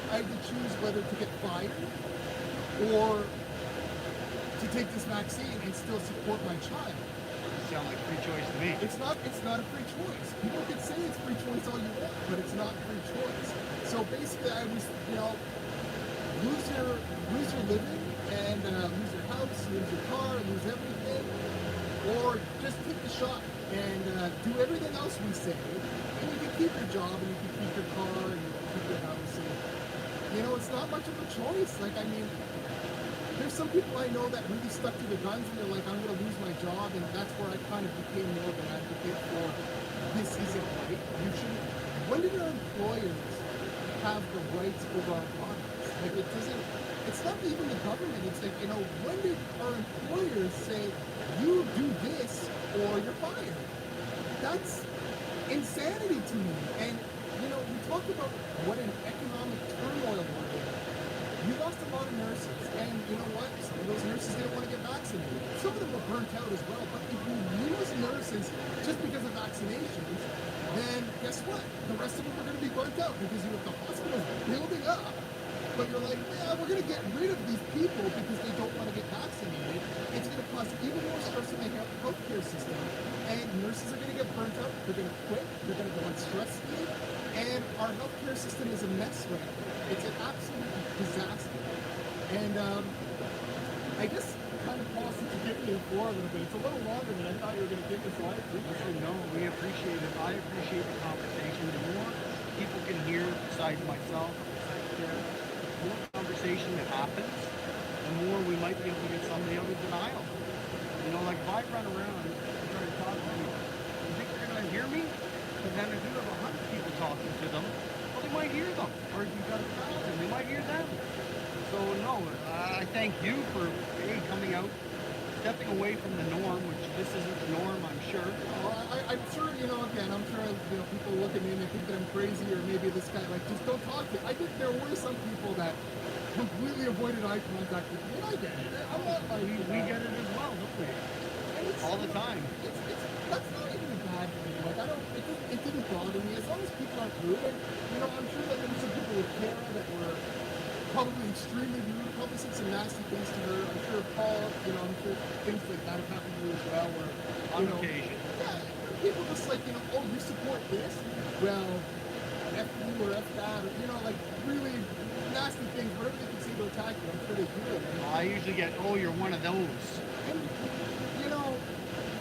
I had to choose whether to get fired or to take this vaccine and still support my child. Sound like free choice to me. It's not a free choice. People can say it's free choice all you want, but it's not free choice. So basically I was, lose your living and lose your house, lose your car, lose everything, or just take the shot and do everything else we say, and you can keep your job, and you can keep your car, and you can keep your house, and it's not much of a choice. Like, I mean, there's some people I know that really stuck to the guns, and they're like, I'm going to lose my job, and that's where I kind of became more of an advocate for this isn't right. You shouldn't. When did our employers have the rights over our bodies? Like, it's not even the government. It's like, when did our employers say, you do this or you're fired? That's insanity to me. And, we talk about what an economic turmoil we're in. You lost a lot of nurses, and you know what? Some of those nurses didn't want to get vaccinated. Some of them were burnt out as well. But if you lose nurses just because of vaccinations, then guess what? The rest of them are going to be burnt out, because you have the hospitals building up, but you're like, yeah, we're going to get rid of these people because they don't want to get vaccinated. It's going to cause even more stress in the healthcare system, and nurses are going to get burnt out. They're going to quit. They're going to go on stress leave, and our healthcare system is a mess right now. It's an absolute disaster. And I just kind of paused to give you for a little bit. It's a little longer than I thought you were going to give me, so I appreciate it. No, we appreciate it. I appreciate the conversation. The more people can hear besides myself, besides Cara, the more conversation that happens, the more we might be able to get somebody out of denial. Like if I run around and try to talk to people, you think they're going to hear me? But then if you have 100 people talking to them, well, they might hear them. Or if you've got 1,000, they might hear them. So no, I thank you for coming out, stepping away from the norm, which this isn't the norm, I'm sure. I'm sure, again, I'm sure, people look at me and they think that I'm crazy, or maybe this guy, like, just don't talk to me. I think there were some people that completely avoided eye contact with me, and I get it. I'm not like, we get it as well, don't we? All the time. That's not even a bad thing. Like, it didn't bother me, as long as people aren't rude. And, I'm sure that there were some people with Cara that were probably extremely rude, probably said some nasty things to her. I'm sure Paul, I'm sure things like that have happened to you as well, where, on occasion. Yeah, people just like, oh, you support this? Well, F you or F that, or, like, really nasty things, whatever they can say to attack you, I'm sure they do it. I usually get, oh, you're one of those. And,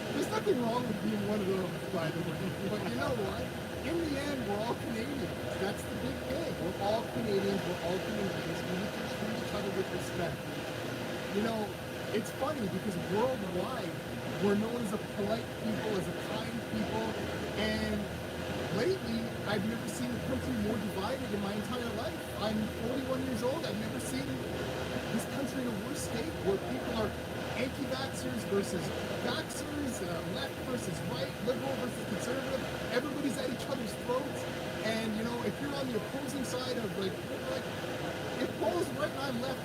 there's nothing wrong with being one of those, by the way. But you know what? In the end, we're all Canadians. That's the big thing. We're all Canadians. We're all Canadians. We need to treat each other with respect. It's funny because worldwide, we're known as a polite people, as a kind people. And lately, I've never seen the country more divided in my entire life. I'm 41 years old. I've never seen this country in a worse state, where people are anti-vaxxers versus vaxxers, left versus right, liberal versus conservative. Everybody's at each other's throats. And, if you're on the opposing side of, like if Paul's right and I'm left,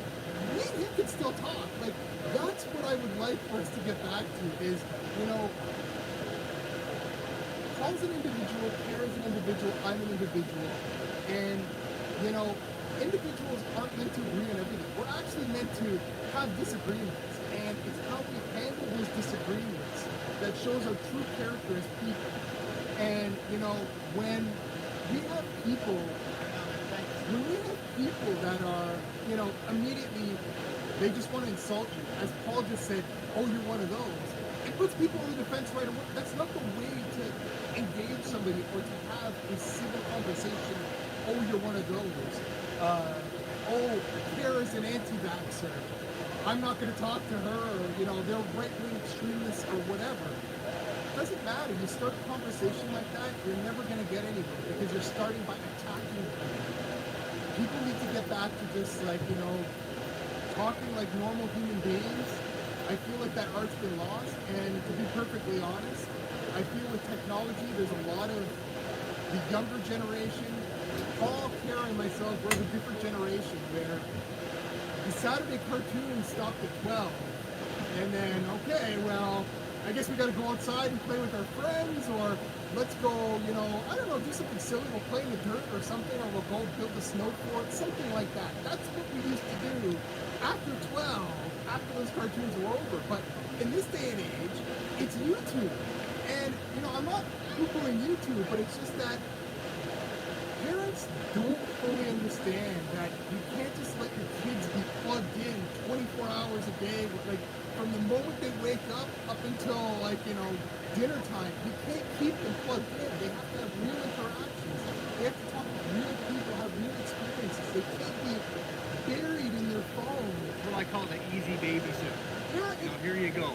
me and him can still talk. Like, that's what I would like for us to get back to is, Paul's an individual, Cara's an individual, I'm an individual, and you know, individuals aren't meant to agree on everything. We're actually meant to have disagreements, and it's how we handle those disagreements that shows our true character as people. And you know, when we have people that are, you know, immediately they just want to insult you, as Paul just said, oh, you're one of those. It puts people on the defense right away. That's not the way to engage somebody or to have a civil conversation. Oh, you're one of those. Oh, Kara's an anti-vaxxer. I'm not going to talk to her, or, you know, they're right-wing extremists or whatever. It doesn't matter. You start a conversation like that, you're never going to get anywhere because you're starting by attacking them. People need to get back to just, like, you know, talking like normal human beings. I feel like that art's been lost, and to be perfectly honest, I feel with technology, there's a lot of the younger generation. Paul, Cara, and myself, we're of a different generation where the Saturday cartoons stopped at 12. And then, okay, well, I guess we got to go outside and play with our friends, or let's go, you know, I don't know, do something silly. We'll play in the dirt or something, or we'll go build a snow fort, something like that. That's what we used to do after 12, after those cartoons were over. But in this day and age, it's YouTube. And, you know, I'm not Googling YouTube, but it's just that parents don't fully understand that you can't just let your kids be plugged in 24 hours a day. Like, from the moment they wake up until, like, you know, dinner time, you can't keep them plugged in. They have to have real interactions. They have to talk to real people, have real experiences. They can't be buried in their phone. What I call the easy babysitter. Yeah, You know, here you go.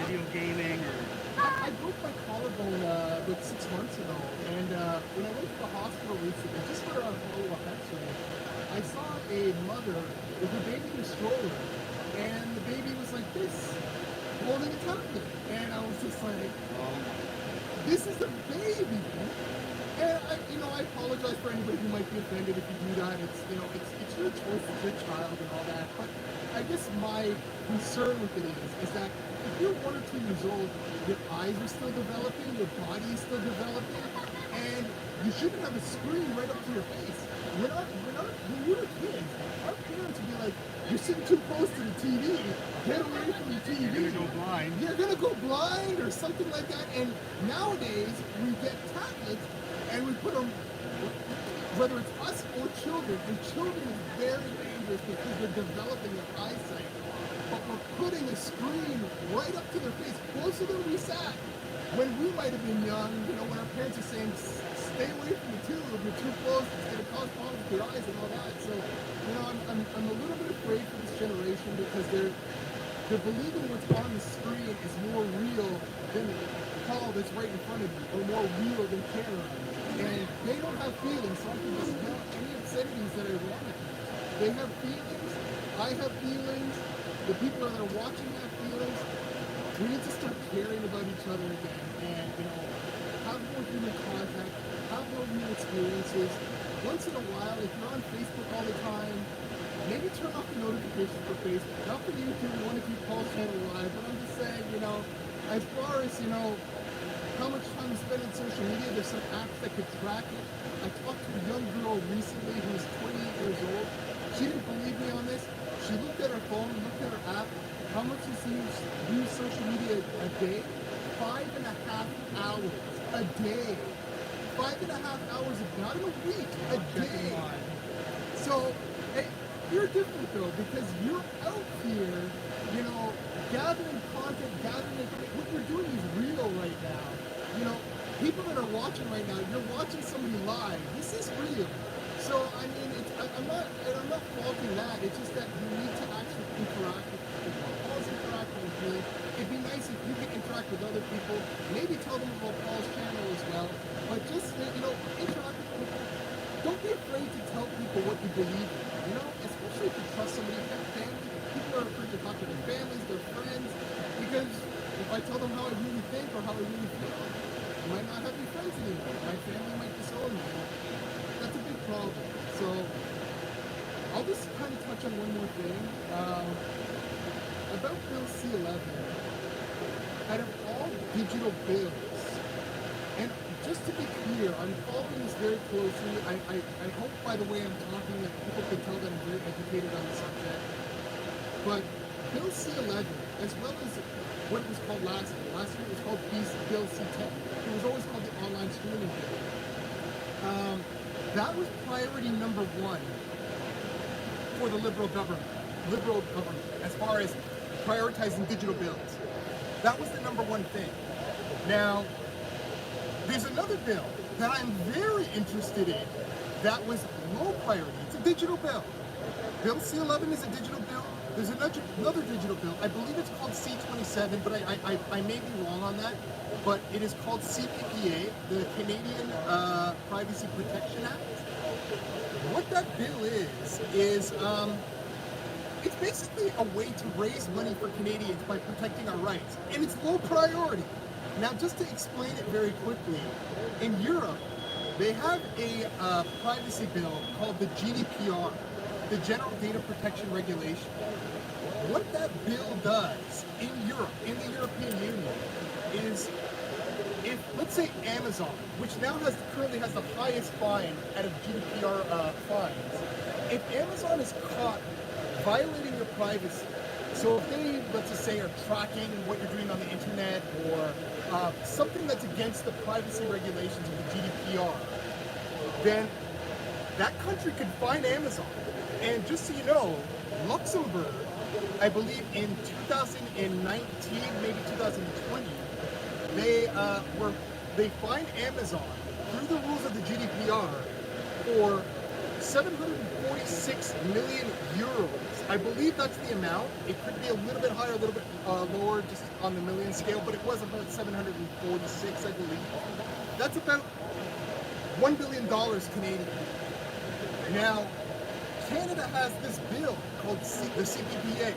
Video gaming or... I broke my collarbone about 6 months ago, and when I went to the hospital recently, just for a follow-up X-ray, I saw a mother with her baby in a stroller, and the baby was like this, holding a tablet, and I was just like, this is a baby. And I apologize for anybody who might be offended if you do that. It's, you know, it's your choice, it's your child and all that. But I guess my concern with it is that if you're 1 or 2 years old, your eyes are still developing, your body is still developing, and you shouldn't have a screen right up to your face. When we were kids, our parents would be like, you're sitting too close to the TV, get away from the TV. You're gonna go blind. You're gonna go blind or something like that. And nowadays, we get tablets and we put them, whether it's us or children, and children is very dangerous because they're developing their eyesight. But we're putting a screen right up to their face, closer than we sat when we might have been young, you know, when our parents are saying, stay away from the tube, you're too close, it's going to cause problems with your eyes and all that. So, you know, I'm a little bit afraid for this generation because they're believing what's on the screen is more real than Paul that's right in front of you, or more real than Cara. And they don't have feelings, so I can just yell any obscenities that I want to. They have feelings, I have feelings, the people that are watching have feelings. We need to start caring about each other again, and, you know, have more human contact, have more real experiences. Once in a while, if you're on Facebook all the time, maybe turn off the notifications for Facebook. Not for YouTube, you want to keep Paul's channel live, but I'm just saying, you know, as far as, you know, how much time you spend on social media, there's some apps that could track it. I talked to a young girl recently who was 28 years old. She didn't believe me on this. She looked at her phone, looked at her app. How much does she use social media a day? 5.5 hours a day. 5.5 hours, not in a week, a day. So, hey, you're different though, because you're out here, you know, gathering content, gathering information. What you're doing is real right now. You know, people that are watching right now, you're watching somebody live. This is real. So, I mean, I'm not faulting that. It's just that you need to actually interact with people. Paul's interacting with me. It'd be nice if you could interact with other people. Maybe tell them about Paul's channel as well. But just, you know, interact with people. Don't be afraid to tell people what you believe in. You know, especially if you trust somebody, if you have family. People are afraid to talk to their families, their friends. Because if I tell them how I really think or how I really feel, I might not have any friends anymore. My family might disown me. That's a big problem. So I'll just kind of touch on one more thing. About Bill C-11. Out of all digital bills, And just to be clear, I'm following this very closely. I hope by the way I'm talking that people can tell that I'm very educated on the subject. But Bill C-11, as well as what it was called last year it was called Bill C-10. It was always called the online streaming bill. That was priority number one for the liberal government, as far as prioritizing digital bills. That was the number one thing. Now, there's another bill that I'm very interested in that was low priority. It's a digital bill. Bill C-11 is a digital bill. There's another digital bill. I believe it's called C-27, but I may be wrong on that. But it is called CPPA, the Canadian Privacy Protection Act. What that bill is it's basically a way to raise money for Canadians by protecting our rights. And it's low priority. Now, just to explain it very quickly, in Europe, they have a privacy bill called the GDPR, the General Data Protection Regulation. What that bill does in Europe, in the European Union, is if, let's say Amazon, which now currently has the highest fine out of GDPR fines, if Amazon is caught violating your privacy, so if they, let's just say, are tracking what you're doing on the internet or something that's against the privacy regulations of the GDPR, then that country could fine Amazon. And just so you know, Luxembourg, I believe in 2019, maybe 2020, they fined Amazon through the rules of the GDPR for 746 million euros. I believe that's the amount. It could be a little bit higher, a little bit lower, just on the million scale, but it was about 746, I believe. That's about $1 billion Canadian. Now, Canada has this bill called the CPPA,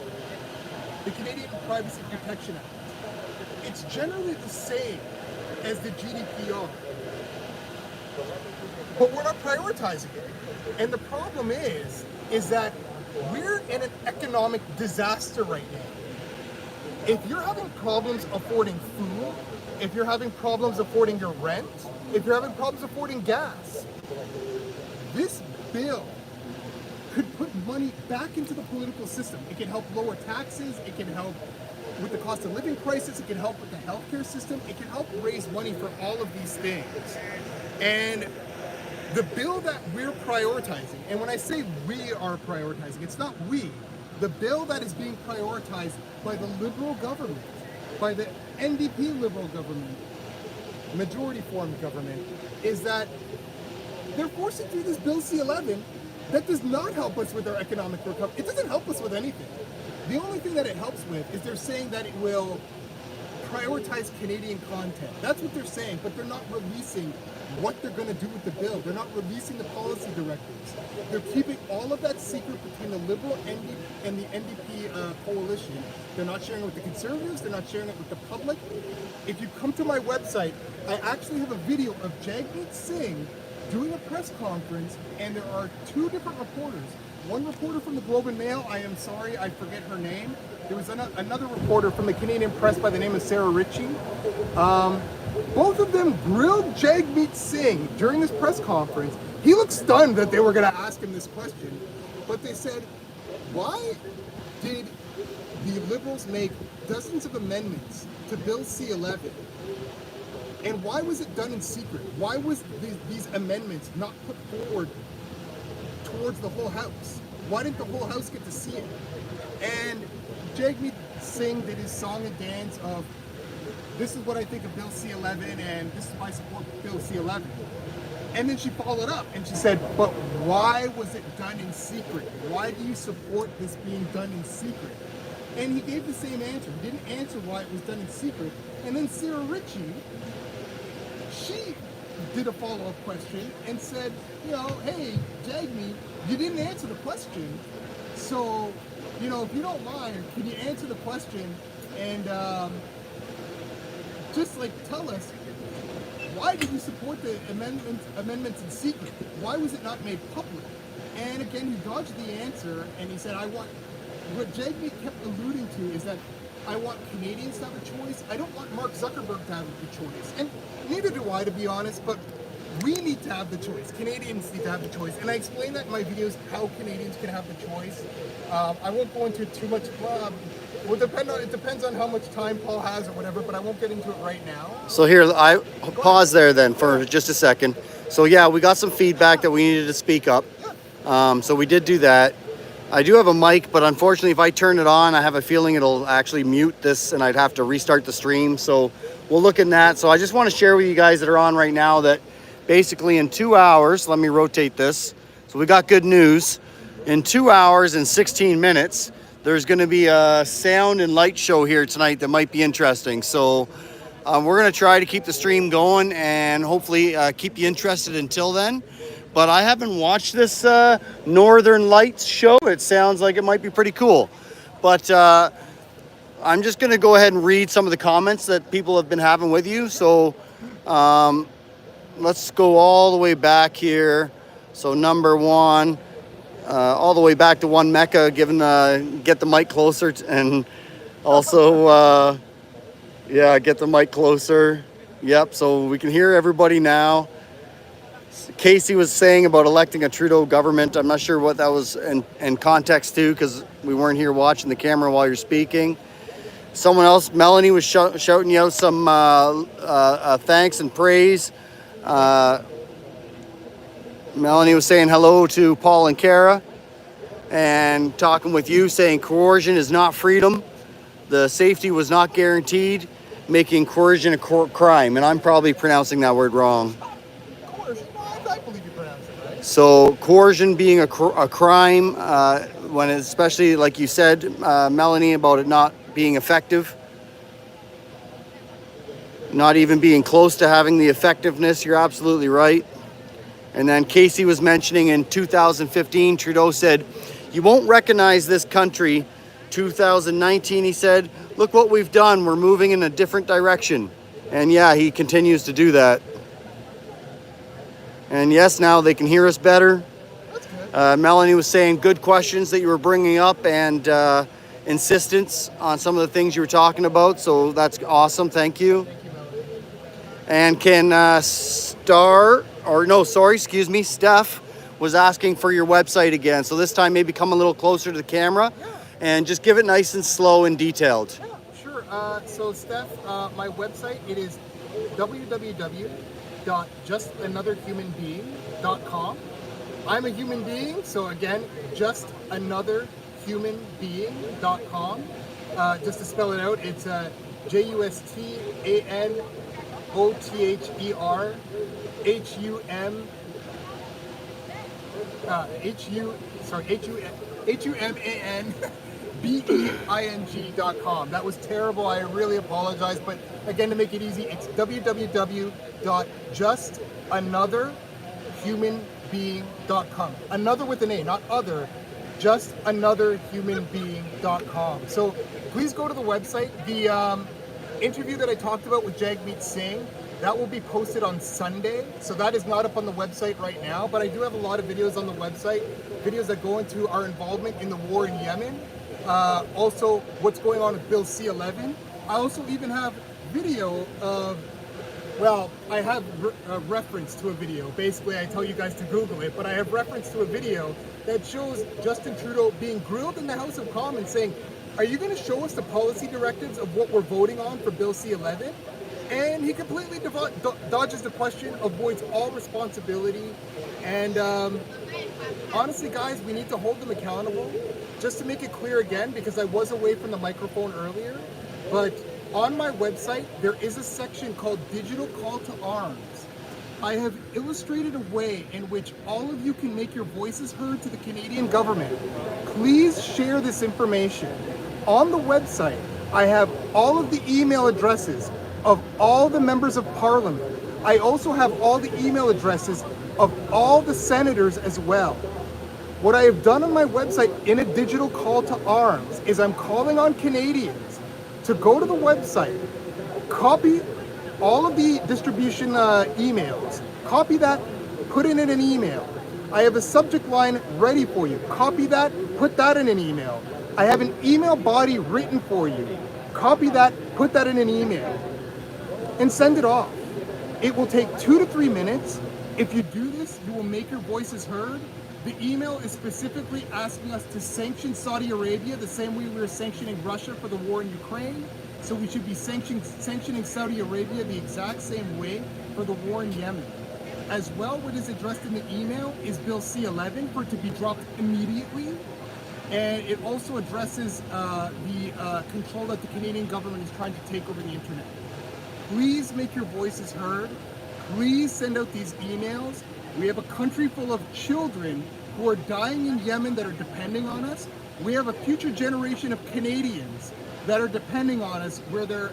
the Canadian Privacy Protection Act. It's generally the same as the GDPR, but we're not prioritizing it. And the problem is that we're in an economic disaster right now. If you're having problems affording food, if you're having problems affording your rent, if you're having problems affording gas, this bill could put money back into the political system. It can help lower taxes, it can help with the cost of living crisis, it can help with the healthcare system, it can help raise money for all of these things. And the bill that we're prioritizing, and when I say we are prioritizing, it's not we. The bill that is being prioritized by the Liberal government, by the NDP Liberal government, majority form government, is that they're forcing through this Bill C-11 that does not help us with our economic recovery. It doesn't help us with anything. The only thing that it helps with is they're saying that it will prioritize Canadian content. That's what they're saying, but they're not releasing what they're going to do with the bill. They're not releasing the policy directives. They're keeping all of that secret between the Liberal and the NDP coalition. They're not sharing it with the Conservatives. They're not sharing it with the public. If you come to my website, I actually have a video of Jagmeet Singh doing a press conference, and there are two different reporters. One reporter from the Globe and Mail, I am sorry, I forget her name. There was another reporter from the Canadian Press by the name of Sarah Ritchie. Both of them grilled Jagmeet Singh during this press conference. He looked stunned that they were going to ask him this question, but they said, why did the Liberals make dozens of amendments to Bill C-11? And why was it done in secret? Why was these amendments not put forward towards the whole House? Why didn't the whole House get to see it? And Jagmeet Singh did his song and dance of, this is what I think of Bill C-11 and this is why I support Bill C-11. And then she followed up and she said, but why was it done in secret? Why do you support this being done in secret? And he gave the same answer. He didn't answer why it was done in secret. And then Sarah Ritchie, she did a follow-up question and said, you know, hey, Jagmeet, you didn't answer the question. So, you know, if you don't mind, can you answer the question and just like tell us, why did you support the amendments in secret? Why was it not made public? And again, he dodged the answer and he said, I want what JB kept alluding to is that I want Canadians to have a choice. I don't want Mark Zuckerberg to have the choice. And neither do I, to be honest, but we need to have the choice. Canadians need to have the choice. And I explain that in my videos, how Canadians can have the choice. I won't go into too much, it depends on how much time Paul has or whatever, but I won't get into it right now. So here, I pause there then for just a second. So yeah, we got some feedback that we needed to speak up. So we did do that. I do have a mic, but unfortunately, if I turn it on, I have a feeling it'll actually mute this and I'd have to restart the stream. So we'll look at that. So I just want to share with you guys that are on right now that basically in 2 hours, let me rotate this. So we got good news. In 2 hours and 16 minutes, there's going to be a sound and light show here tonight that might be interesting. So we're going to try to keep the stream going and hopefully keep you interested until then. But I haven't watched this Northern Lights show. It sounds like it might be pretty cool. But I'm just going to go ahead and read some of the comments that people have been having with you. So let's go all the way back here. So number one, all the way back to One Mecca, get the mic closer and also, yeah, get the mic closer. Yep, so we can hear everybody now. Casey was saying about electing a Trudeau government. I'm not sure what that was in context to because we weren't here watching the camera while you're speaking. Someone else, Melanie, was shouting you out some thanks and praise. Melanie was saying hello to Paul and Cara and talking with you, saying coercion is not freedom. The safety was not guaranteed, making coercion a crime. And I'm probably pronouncing that word wrong. I believe you pronounced it right. So coercion being a crime, when especially like you said, Melanie, about it not being effective, not even being close to having the effectiveness. You're absolutely right. And then Casey was mentioning in 2015, Trudeau said, "You won't recognize this country." 2019, he said, "Look what we've done. We're moving in a different direction." And yeah, he continues to do that. And yes, now they can hear us better. That's good. Melanie was saying good questions that you were bringing up and insistence on some of the things you were talking about. So that's awesome. Thank you. Thank you, Melody. And can Steph was asking for your website again. So this time maybe come a little closer to the camera and just give it nice and slow and detailed. Yeah, sure. So Steph, my website, it is www.justanotherhumanbeing.com. I'm a human being, so again, justanotherhumanbeing.com. Just to spell it out, it's HUMANBEING.com. That was terrible. I really apologize. But again, to make it easy, it's www.justanotherhumanbeing.com. Another with an A, not other. Justanotherhumanbeing.com. So please go to the website. The interview that I talked about with Jagmeet Singh, that will be posted on Sunday. So that is not up on the website right now, but I do have a lot of videos on the website, videos that go into our involvement in the war in Yemen. Also what's going on with Bill C-11. I also even have video of, well, I have a reference to a video. Basically, I tell you guys to Google it, but I have reference to a video that shows Justin Trudeau being grilled in the House of Commons saying, "Are you going to show us the policy directives of what we're voting on for Bill C-11? And he completely dodges the question, avoids all responsibility. And honestly, guys, we need to hold them accountable. Just to make it clear again, because I was away from the microphone earlier, but on my website, there is a section called Digital Call to Arms. I have illustrated a way in which all of you can make your voices heard to the Canadian government. Please share this information. On the website, I have all of the email addresses of all the members of parliament. I also have all the email addresses of all the senators as well. What I have done on my website in a digital call to arms is I'm calling on Canadians to go to the website, copy all of the distribution emails, copy that, put it in an email. I have a subject line ready for you. Copy that, put that in an email. I have an email body written for you. Copy that, put that in an email, and send it off. It will take 2 to 3 minutes. If you do this, you will make your voices heard. The email is specifically asking us to sanction Saudi Arabia the same way we were sanctioning Russia for the war in Ukraine. So we should be sanctioning Saudi Arabia the exact same way for the war in Yemen. As well, what is addressed in the email is Bill C-11 for it to be dropped immediately. And it also addresses the control that the Canadian government is trying to take over the internet. Please make your voices heard. Please send out these emails. We have a country full of children who are dying in Yemen that are depending on us. We have a future generation of Canadians that are depending on us where their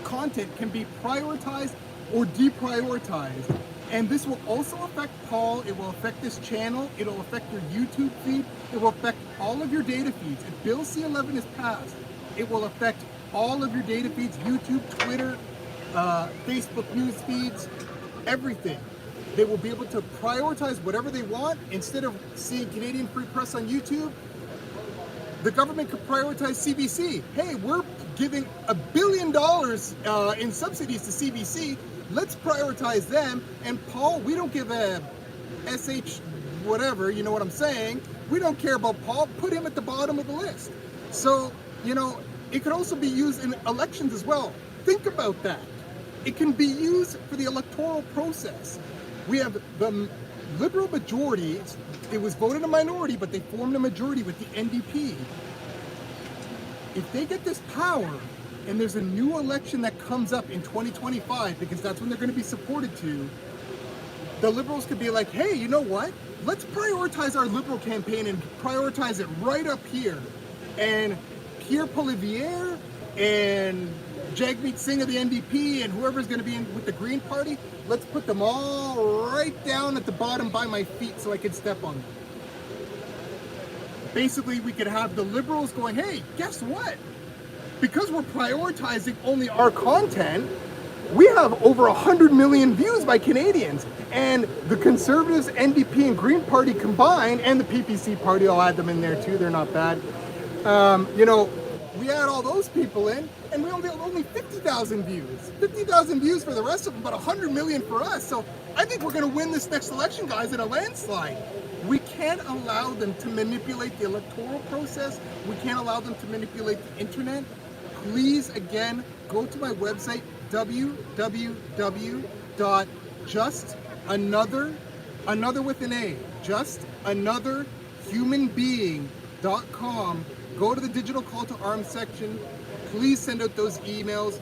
content can be prioritized or deprioritized. And this will also affect Paul, it will affect this channel, it will affect your YouTube feed, it will affect all of your data feeds. If Bill C-11 is passed, it will affect all of your data feeds, YouTube, Twitter, Facebook news feeds, everything. They will be able to prioritize whatever they want. Instead of seeing Canadian Free Press on YouTube, the government could prioritize CBC. Hey, we're giving $1 billion in subsidies to CBC. Let's prioritize them. And Paul, we don't give a SH whatever, you know what I'm saying? We don't care about Paul. Put him at the bottom of the list. So, you know, it could also be used in elections as well. Think about that. It can be used for the electoral process. We have the Liberal majority. It was voted a minority, but they formed a majority with the NDP. If they get this power, and there's a new election that comes up in 2025, because that's when they're going to be supported to, the Liberals could be like, hey, you know what? Let's prioritize our Liberal campaign and prioritize it right up here. And Pierre Poilievre and Jagmeet Singh of the NDP and whoever's going to be in with the Green Party, let's put them all right down at the bottom by my feet so I can step on them. Basically, we could have the Liberals going, hey, guess what? Because we're prioritizing only our content, we have over 100 million views by Canadians. And the Conservatives, NDP, and Green Party combined, and the PPC Party, I'll add them in there too, they're not bad. You know, we add all those people in, and we only 50,000 views. 50,000 views for the rest of them, but 100 million for us. So I think we're going to win this next election, guys, in a landslide. We can't allow them to manipulate the electoral process. We can't allow them to manipulate the internet. Please, again, go to my website, justanotherhumanbeing.com. Go to the digital call to arms section. Please send out those emails.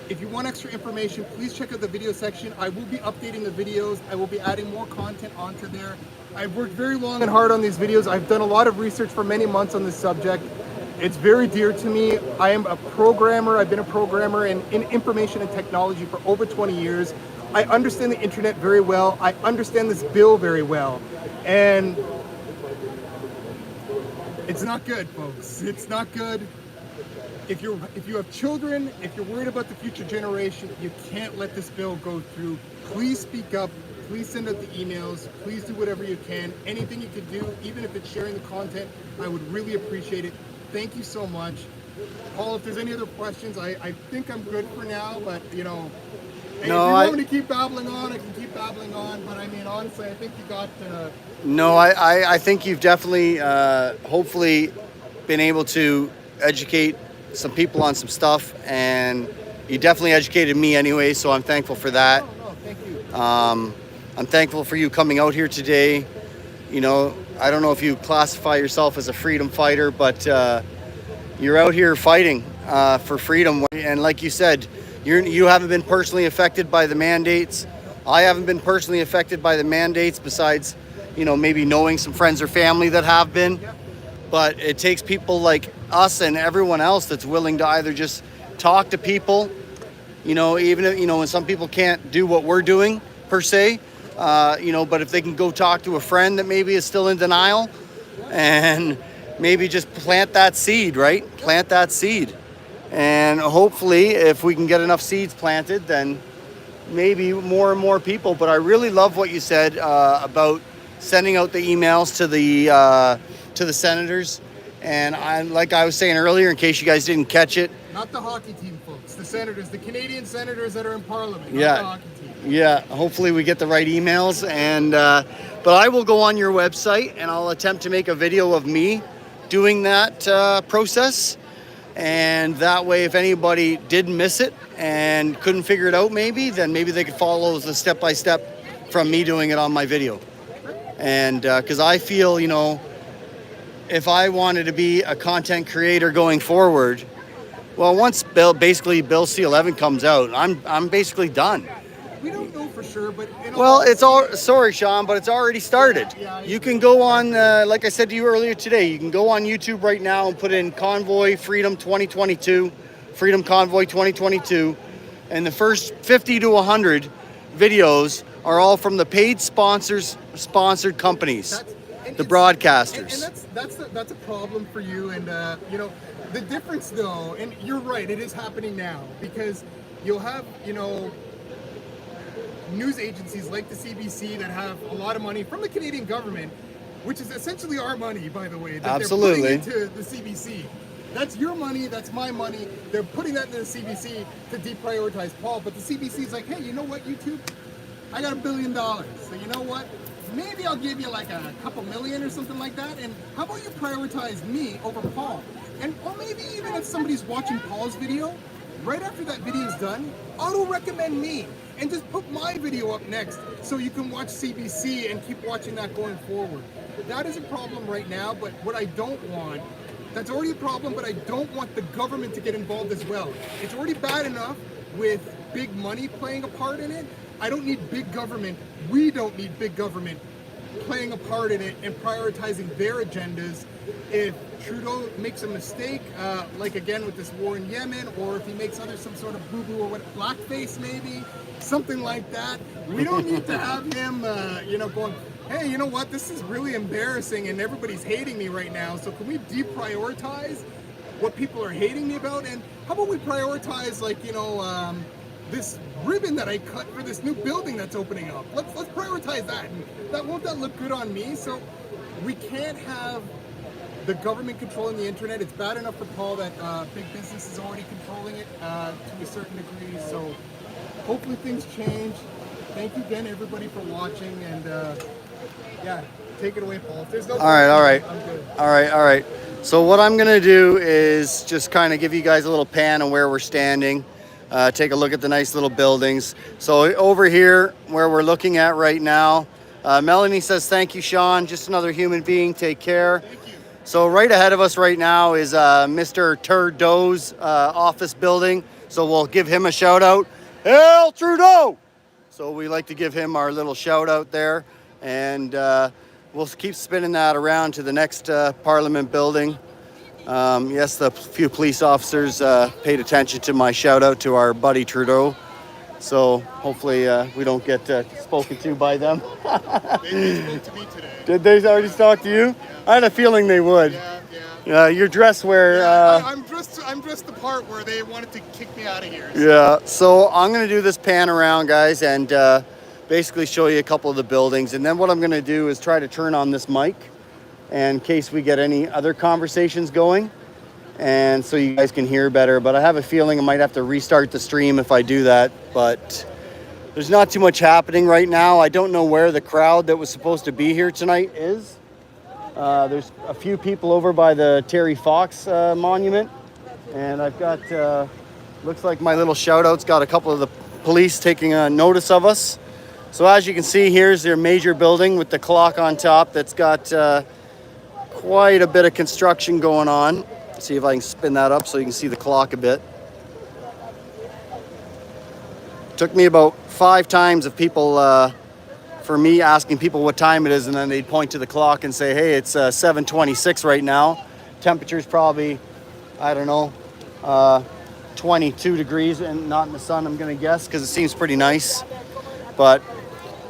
If you want extra information, please check out the video section. I will be updating the videos. I will be adding more content onto there. I've worked very long and hard on these videos. I've done a lot of research for many months on this subject. It's very dear to me. I am a programmer. I've been a programmer in information and technology for over 20 years. I understand the internet very well. I understand this bill very well. And it's not good, folks. It's not good. If you have children, if you're worried about the future generation, you can't let this bill go through. Please speak up. Please send out the emails. Please do whatever you can. Anything you can do, even if it's sharing the content, I would really appreciate it. Thank you so much. Paul, if there's any other questions, I think I'm good for now, but you know, if you want me to keep babbling on, I can keep babbling on, but I mean, honestly, I think you got... I think you've definitely, hopefully, been able to educate some people on some stuff, and you definitely educated me anyway, so I'm thankful for that. No, thank you. I'm thankful for you coming out here today. You know, I don't know if you classify yourself as a freedom fighter, but you're out here fighting for freedom. And like you said, you haven't been personally affected by the mandates. I haven't been personally affected by the mandates, besides, you know, maybe knowing some friends or family that have been. But it takes people like us and everyone else that's willing to either just talk to people, you know, even if, you know, when some people can't do what we're doing per se, you know, but if they can go talk to a friend that maybe is still in denial and maybe just plant that seed, right? Plant that seed. And hopefully if we can get enough seeds planted, then maybe more and more people. But I really love what you said about sending out the emails to the senators And like I was saying earlier, in case you guys didn't catch it. Not the hockey team, folks. The senators, the Canadian senators that are in Parliament. Yeah. Not the hockey team. Yeah. Hopefully we get the right emails. And but I will go on your website and I'll attempt to make a video of me doing that process. And that way, if anybody did miss it and couldn't figure it out, then maybe they could follow the step-by-step from me doing it on my video. And because I feel, you know, if I wanted to be a content creator going forward, well, once Bill C-11 comes out, I'm basically done. We don't know for sure, but well, it's all sorry, Sean, but it's already started. Yeah, you can go on, like I said to you earlier today, you can go on YouTube right now and put in Convoy Freedom 2022, Freedom Convoy 2022, and the first 50 to 100 videos are all from the paid sponsored companies, the broadcasters. And that's a problem for you. And you know, the difference though, and you're right, it is happening now because you'll have, you know, news agencies like the CBC that have a lot of money from the Canadian government, which is essentially our money, by the way, that Absolutely. they're putting into the CBC. That's your money, that's my money. They're putting that into the CBC to deprioritize Paul. But the CBC is like, hey, you know what, YouTube? I got $1 billion. So you know what? Maybe I'll give you like a couple million or something like that. And how about you prioritize me over Paul? And or maybe even if somebody's watching Paul's video, right after that video is done, auto recommend me and just put my video up next so you can watch CBC and keep watching that going forward. That is a problem right now, but what I don't want, that's already a problem, but I don't want the government to get involved as well. It's already bad enough with big money playing a part in it. I don't need big government, we don't need big government playing a part in it and prioritizing their agendas. If Trudeau makes a mistake, like again with this war in Yemen, or if he makes some sort of boo-boo or what, blackface maybe, something like that, we don't need to have him, you know, going, hey, you know what, this is really embarrassing and everybody's hating me right now, so can we deprioritize what people are hating me about? And how about we prioritize, like, you know, this ribbon that I cut for this new building that's opening up. Let's prioritize that. And won't that look good on me? So we can't have the government controlling the internet. It's bad enough for Paul that big business is already controlling it to a certain degree. So hopefully things change. Thank you again, everybody, for watching. And yeah, take it away, Paul. If there's no all right. I'm good. All right. So what I'm going to do is just kind of give you guys a little pan on where we're standing. Take a look at the nice little buildings. So over here, where we're looking at right now, Melanie says, thank you, Sean. Just another human being. Take care. Thank you. So right ahead of us right now is Mr. Trudeau's office building. So we'll give him a shout out. Hail Trudeau! So we like to give him our little shout out there. And we'll keep spinning that around to the next Parliament building. Yes, the few police officers paid attention to my shout out to our buddy Trudeau. So hopefully we don't get spoken to by them. They spoke to me today. Did they already talk to you? Yeah. I had a feeling they would. Yeah. Your dress where... I'm dressed the part where they wanted to kick me out of here. So. Yeah, so I'm going to do this pan around, guys, and basically show you a couple of the buildings. And then what I'm going to do is try to turn on this mic in case we get any other conversations going, and so you guys can hear better. But I have a feeling I might have to restart the stream if I do that, but there's not too much happening right now. I don't know where the crowd that was supposed to be here tonight is. There's a few people over by the Terry Fox monument, and I've got looks like my little shout out's got a couple of the police taking notice of us. So as you can see, here's their major building with the clock on top that's got quite a bit of construction going on. Let's see if I can spin that up so you can see the clock a bit. Took me about 5 times of people, for me asking people what time it is, and then they'd point to the clock and say, hey, it's 7:26 right now. Temperature's probably, I don't know, 22 degrees and not in the sun, I'm gonna guess, because it seems pretty nice. But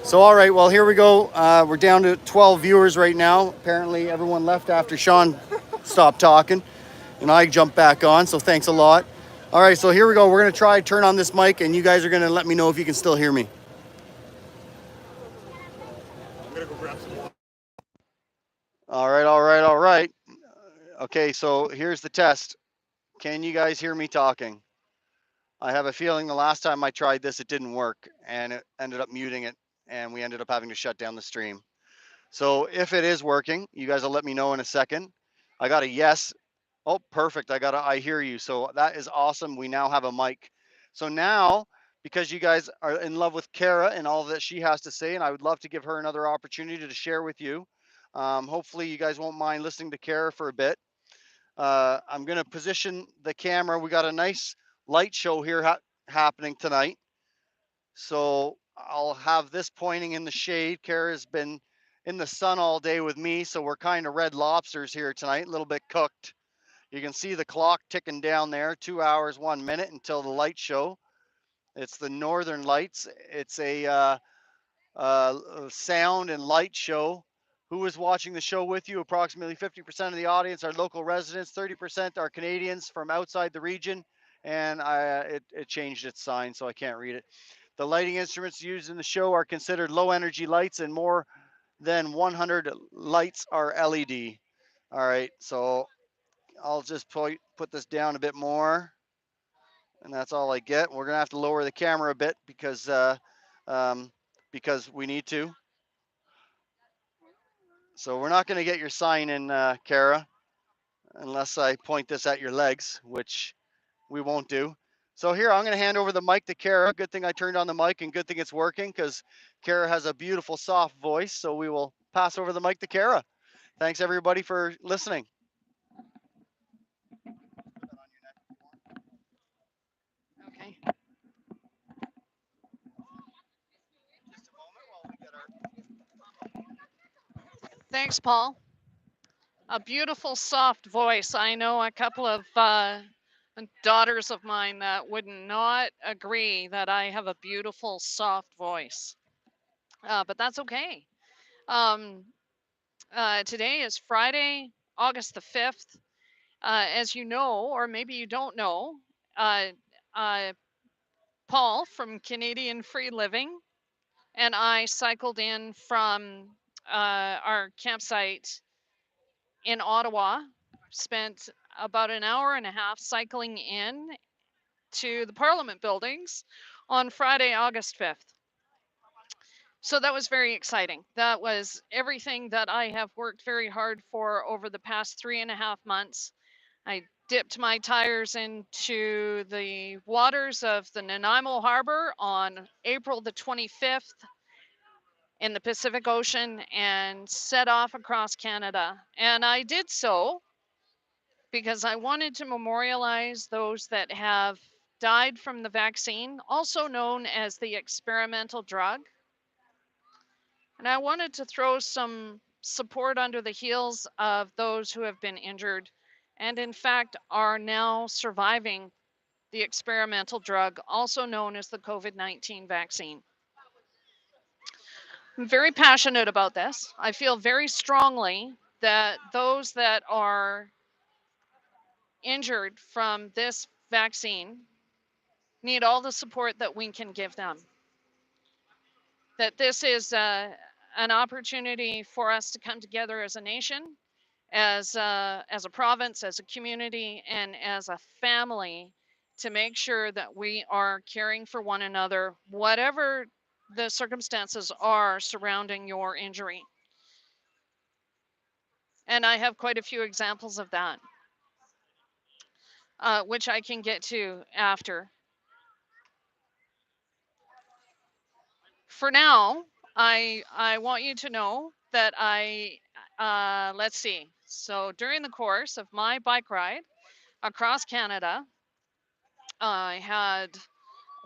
so, all right, well, here we go. We're down to 12 viewers right now. Apparently everyone left after Sean stopped talking and I jumped back on, so thanks a lot. All right, so here we go. We're gonna try turn on this mic and you guys are gonna let me know if you can still hear me. I'm gonna go grab some water. All right. Okay, so here's the test. Can you guys hear me talking? I have a feeling the last time I tried this, it didn't work and it ended up muting it and we ended up having to shut down the stream. So if it is working, you guys will let me know in a second. I got a yes. Oh, perfect. I hear you. So that is awesome. We now have a mic. So now, because you guys are in love with Cara and all that she has to say, and I would love to give her another opportunity to share with you. Hopefully you guys won't mind listening to Cara for a bit. I'm going to position the camera. We got a nice light show here happening tonight. So I'll have this pointing in the shade. Kara's been in the sun all day with me, so we're kind of red lobsters here tonight, a little bit cooked. You can see the clock ticking down there, 2 hours, 1 minute until the light show. It's the Northern Lights. It's a sound and light show. Who is watching the show with you? Approximately 50% of the audience are local residents, 30% are Canadians from outside the region, and it changed its sign, so I can't read it. The lighting instruments used in the show are considered low energy lights, and more than 100 lights are LED. All right, so I'll just put this down a bit more, and that's all I get. We're gonna have to lower the camera a bit because we need to. So we're not gonna get your sign in, Cara, unless I point this at your legs, which we won't do. So here, I'm gonna hand over the mic to Cara. Good thing I turned on the mic and good thing it's working because Cara has a beautiful soft voice. So we will pass over the mic to Cara. Thanks everybody for listening. Okay. Thanks, Paul. A beautiful, soft voice. I know a couple of daughters of mine that would not agree that I have a beautiful, soft voice. But that's okay. Um, Today is Friday, August the 5th. As you know, or maybe you don't know, uh, uh, Paul from Canadian Free Living and I cycled in from our campsite in Ottawa, spent about an hour and a half cycling in to the Parliament buildings on Friday, August 5th. So that was very exciting. That was everything that I have worked very hard for over the past 3.5 months. I dipped my tires into the waters of the Nanaimo Harbor on April the 25th in the Pacific Ocean and set off across Canada. And I did so because I wanted to memorialize those that have died from the vaccine, also known as the experimental drug. And I wanted to throw some support under the heels of those who have been injured and, in fact, are now surviving the experimental drug, also known as the COVID-19 vaccine. I'm very passionate about this. I feel very strongly that those that are injured from this vaccine need all the support that we can give them. That this is an opportunity for us to come together as a nation, as a province, as a community, and as a family to make sure that we are caring for one another, whatever the circumstances are surrounding your injury. And I have quite a few examples of that, which I can get to after. For now, I want you to know that let's see. So during the course of my bike ride across Canada, I had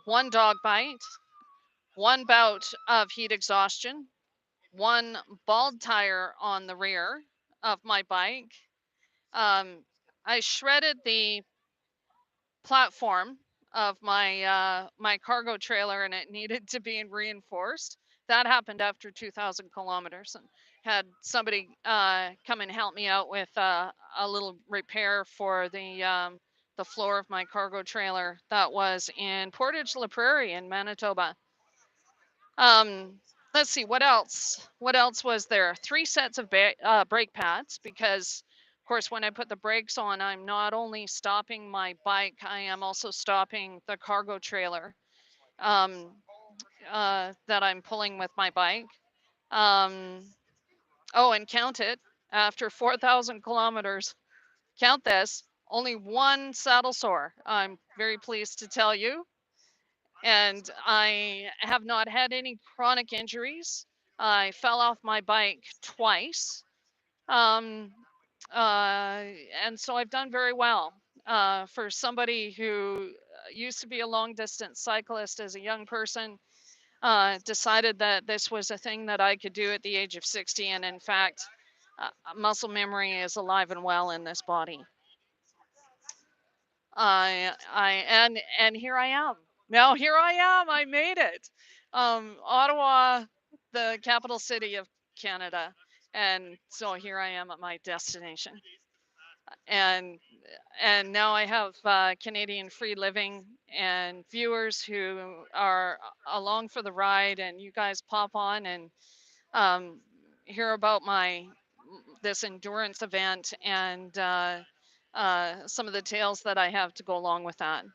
one dog bite, one bout of heat exhaustion, one bald tire on the rear of my bike. I shredded the platform of my cargo trailer and it needed to be reinforced. That happened after 2,000 kilometers and had somebody come and help me out with a little repair for the floor of my cargo trailer that was in Portage la Prairie in Manitoba. Um, let's see what else. What else was there? 3 sets of brake pads because, of course, when I put the brakes on, I'm not only stopping my bike, I am also stopping the cargo trailer um, that I'm pulling with my bike. Um, oh, and count it, after 4,000 kilometers, count this, only one saddle sore, I'm very pleased to tell you. And I have not had any chronic injuries. I fell off my bike twice. Um, uh, and so I've done very well. For somebody who used to be a long distance cyclist as a young person, decided that this was a thing that I could do at the age of 60. And in fact, muscle memory is alive and well in this body. And here I am. Now here I am. I made it. Ottawa, the capital city of Canada, and so here I am at my destination. And and now I have Canadian Free Living and viewers who are along for the ride, and you guys pop on and um, hear about my this endurance event and some of the tales that I have to go along with that.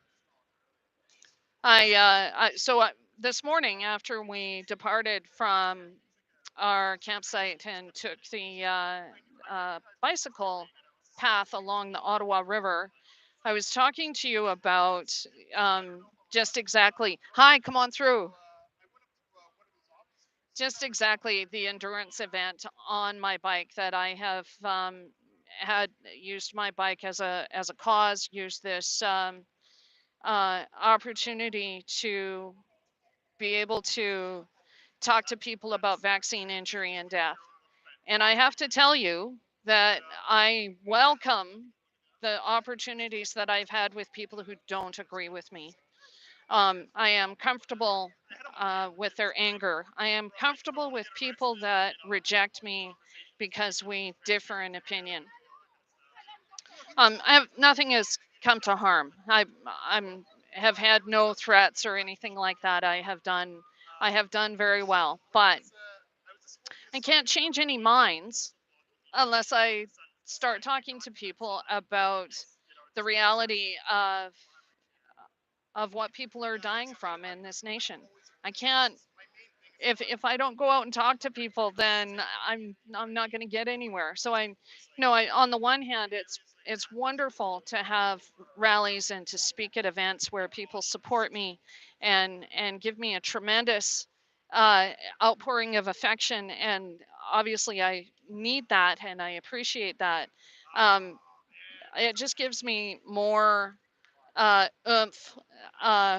This morning, after we departed from our campsite and took the bicycle path along the Ottawa River, I was talking to you about just exactly, hi, come on through. Just exactly the endurance event on my bike that I have had used my bike as a cause, used this opportunity to be able to talk to people about vaccine injury and death. And I have to tell you that I welcome the opportunities that I've had with people who don't agree with me. I am comfortable with their anger. I am comfortable with people that reject me because we differ in opinion. Nothing has come to harm. I'm have had no threats or anything like that. I have done very well, but I can't change any minds unless I start talking to people about the reality of what people are dying from in this nation. I can't if I don't go out and talk to people, then I'm not going to get anywhere. So I on the one hand, it's wonderful to have rallies and to speak at events where people support me and give me a tremendous uh, outpouring of affection, and obviously I need that and I appreciate that. Um, it just gives me more oomph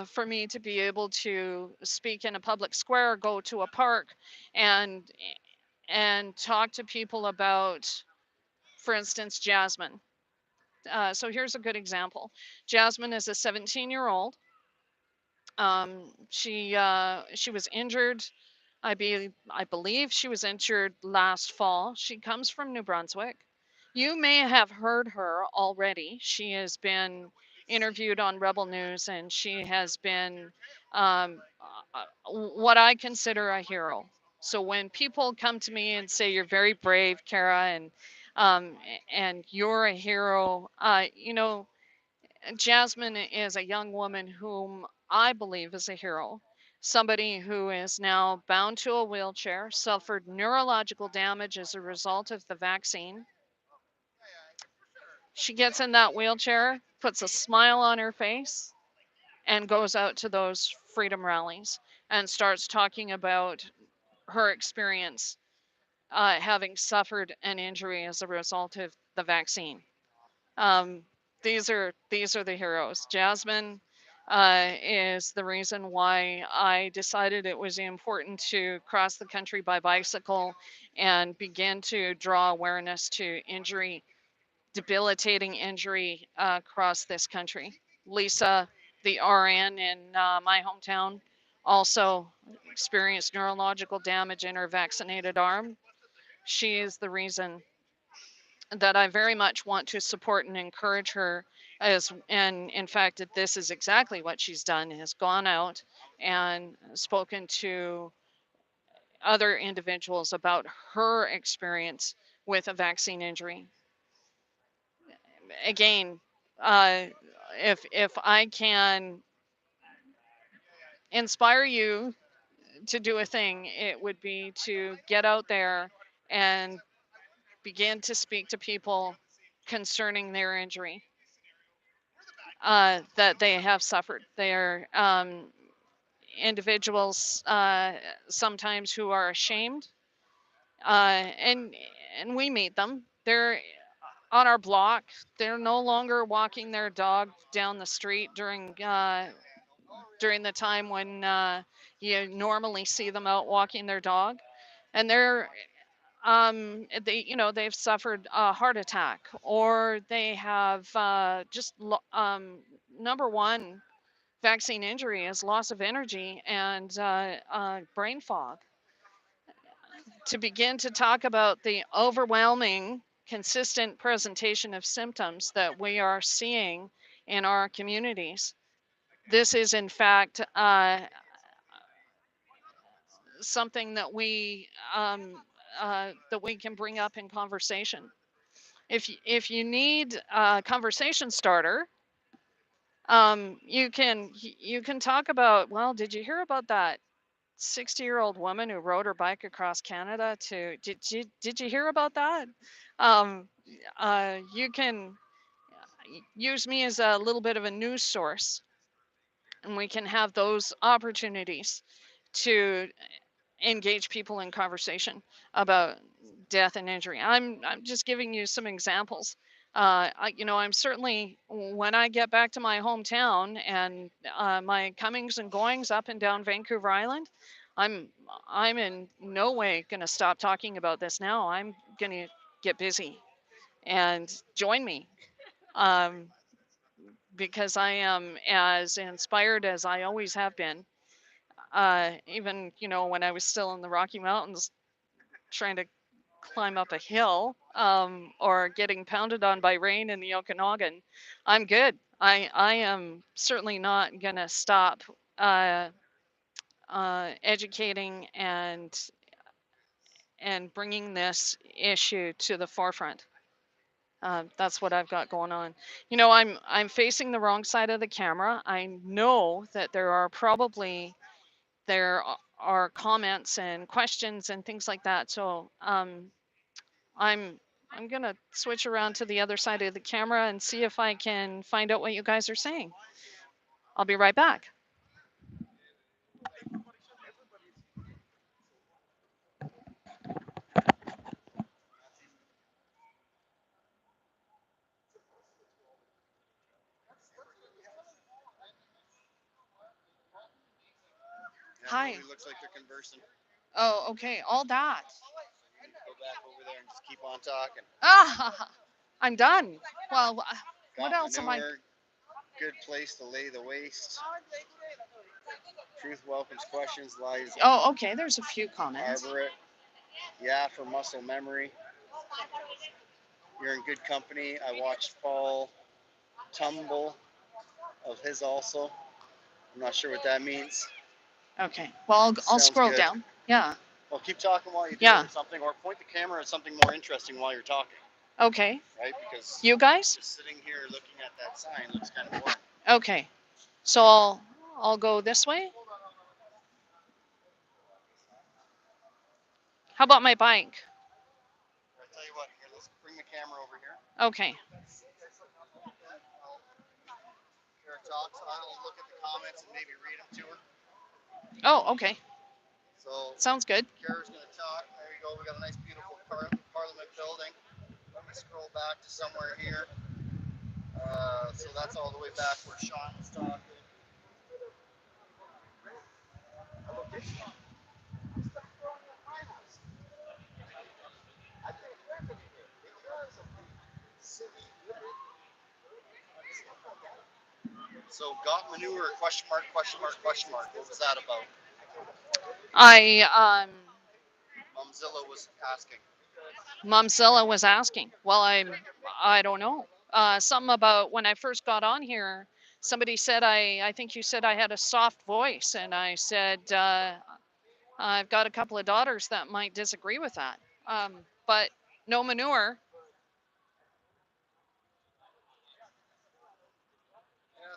for me to be able to speak in a public square, go to a park, and talk to people about, for instance, Jasmine. So here's a good example. Jasmine is a 17-year-old. She was injured. I believe she was injured last fall. She comes from New Brunswick. You may have heard her already. She has been interviewed on Rebel News, and she has been what I consider a hero. So when people come to me and say you're very brave, Cara, and you're a hero, Jasmine is a young woman whom I believe is a hero. Somebody who is now bound to a wheelchair, suffered neurological damage as a result of the vaccine. She gets in that wheelchair, puts a smile on her face, and goes out to those freedom rallies and starts talking about her experience having suffered an injury as a result of the vaccine. Um, these are the heroes. Jasmine is the reason why I decided it was important to cross the country by bicycle and begin to draw awareness to injury, debilitating injury across this country. Lisa, the RN in my hometown, also experienced neurological damage in her vaccinated arm. She is the reason that I very much want to support and encourage her, as and in fact this is exactly what she's done, has gone out and spoken to other individuals about her experience with a vaccine injury. again, uh, if I can inspire you to do a thing, it would be to get out there and begin to speak to people concerning their injury that they have suffered. They're individuals sometimes who are ashamed, and we meet them. They're on our block. They're no longer walking their dog down the street during the time when you normally see them out walking their dog, and they've suffered a heart attack, or they have number one vaccine injury is loss of energy and brain fog. To begin to talk about the overwhelming, consistent presentation of symptoms that we are seeing in our communities, this is in fact something that we can bring up in conversation. If you need a conversation starter, you can talk about, well, did you hear about that 60-year-old woman who rode her bike across Canada to did you hear about that? Um, you can use me as a little bit of a news source, and we can have those opportunities to engage people in conversation about death and injury. I'm just giving you some examples. I'm certainly, when I get back to my hometown and my comings and goings up and down Vancouver Island, I'm I'm in no way going to stop talking about this now. I'm going to get busy and join me, um, because I am as inspired as I always have been. Even when I was still in the Rocky Mountains trying to climb up a hill, or getting pounded on by rain in the Okanagan, I'm good. I am certainly not gonna stop uh, educating and bringing this issue to the forefront. That's what I've got going on. I'm facing the wrong side of the camera. I know that there are comments and questions and things like that. So I'm I'm gonna switch around to the other side of the camera and see if I can find out what you guys are saying. I'll be right back. Yeah, Hi. nobody looks like they're conversing. Oh, okay. All that. Go back over there and just keep on talking. Ah, I'm done. Well, what Got else am I? manure, good place to lay the waste. Truth welcomes questions, lies Oh, okay. There's a few comments. harbor it. Yeah, for muscle memory. You're in good company. I watched Paul tumble of his also. I'm not sure what that means. Okay. Well, I'll Sounds scroll good. down. Yeah. Well, keep talking while you do Yeah. it or something, or point the camera at something more interesting while you're talking, Okay. right? Because You guys? just sitting here looking at that sign looks kind of boring. Okay. So I'll go this way. How about my bike? I tell you what, here, let's bring the camera over here. Okay. Kara talks. I'll look at the comments and maybe read them to her. Oh, okay. So Sounds good. Kara's going to talk. There you go. We got a nice, beautiful Parliament building. Let me scroll back to somewhere here. So that's all the way back where Sean was talking. So got manure? Question mark? Question mark? Question mark? What was that about? I Momzilla was asking. Momzilla was asking. Well, I don't know. Something about when I first got on here. Somebody said I think you said I had a soft voice, and I said I've got a couple of daughters that might disagree with that. But no manure.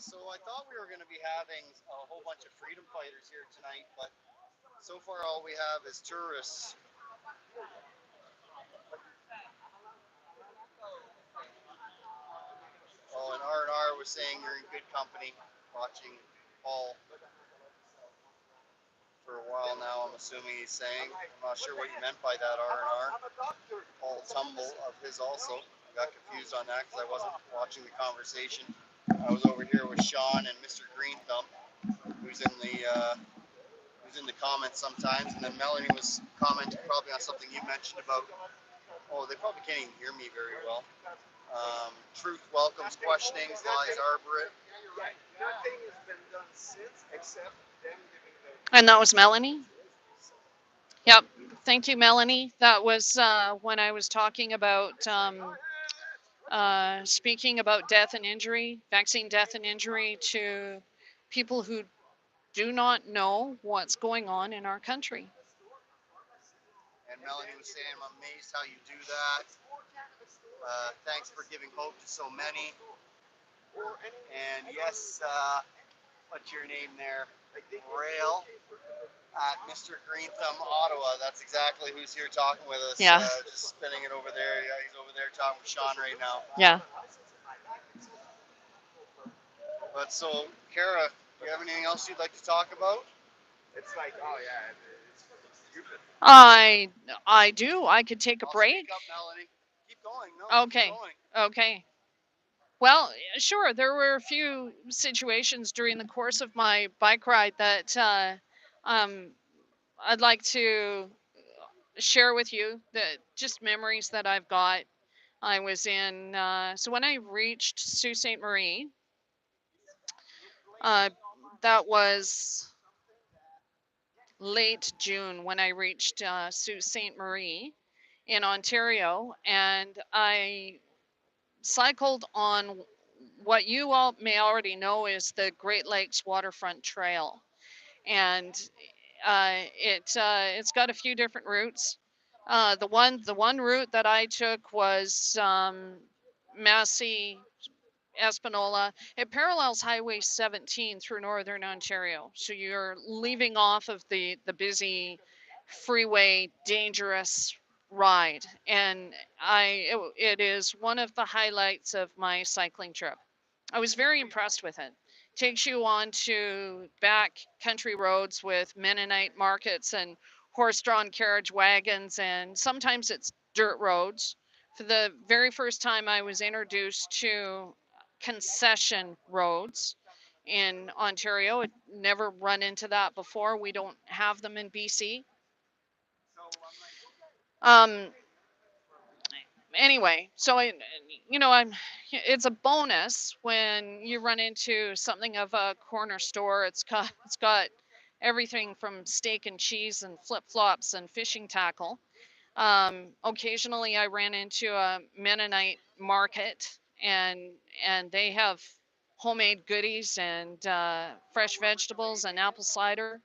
So I thought we were going to be having a whole bunch of freedom fighters here tonight, but so far all we have is tourists. Oh, and R&R was saying you're in good company, watching Paul for a while now, I'm assuming he's saying. I'm not sure what you meant by that, R&R. Paul Tumble of his also. I got confused on that because I wasn't watching the conversation. I was over here with Sean and Mr. Green Thumb, who's in the comments sometimes, and then Melanie was commenting probably on something you mentioned about, oh, they probably can't even hear me very well. Truth welcomes questionings, lies arbor it. Nothing has been done since except them giving the... And that was Melanie. Yep. Thank you, Melanie. That was when I was talking about speaking about death and injury, vaccine death and injury to people who do not know what's going on in our country. And Melanie was saying, I'm amazed how you do that. Thanks for giving hope to so many. And yes, what's your name there? Rail at Mr. Green Thumb, Ottawa. That's exactly who's here talking with us. Yeah. Just spinning it over there. Yeah, he's over there talking with Sean right now. Yeah. But so, Cara, do you have anything else you'd like to talk about? It's like, oh yeah, it's stupid. I do. I could take a I'll break. speak up, Melanie. Keep going. No, Okay. keep going. Okay. Well, sure. There were a few situations during the course of my bike ride that I'd like to share with you. That just memories that I've got. I was in. So when I reached Sault Ste. Marie, that was late June when I reached Sault Ste. Marie in Ontario, and I cycled on what you all may already know is the Great Lakes Waterfront Trail, and it's got a few different routes. The one route that I took was Massey Espanola. It parallels Highway 17 through northern Ontario. So you're leaving off of the busy freeway, dangerous ride, and it is one of the highlights of my cycling trip. I was very impressed with it. Takes you on to back country roads with Mennonite markets and horse-drawn carriage wagons, and sometimes it's dirt roads. For the very first time, I was introduced to concession roads in Ontario. I'd never run into that before. We don't have them in BC. Um, anyway, so it's a bonus when you run into something of a corner store. It's got everything from steak and cheese and flip flops and fishing tackle. Occasionally, I ran into a Mennonite market, and they have homemade goodies and fresh vegetables and apple cider.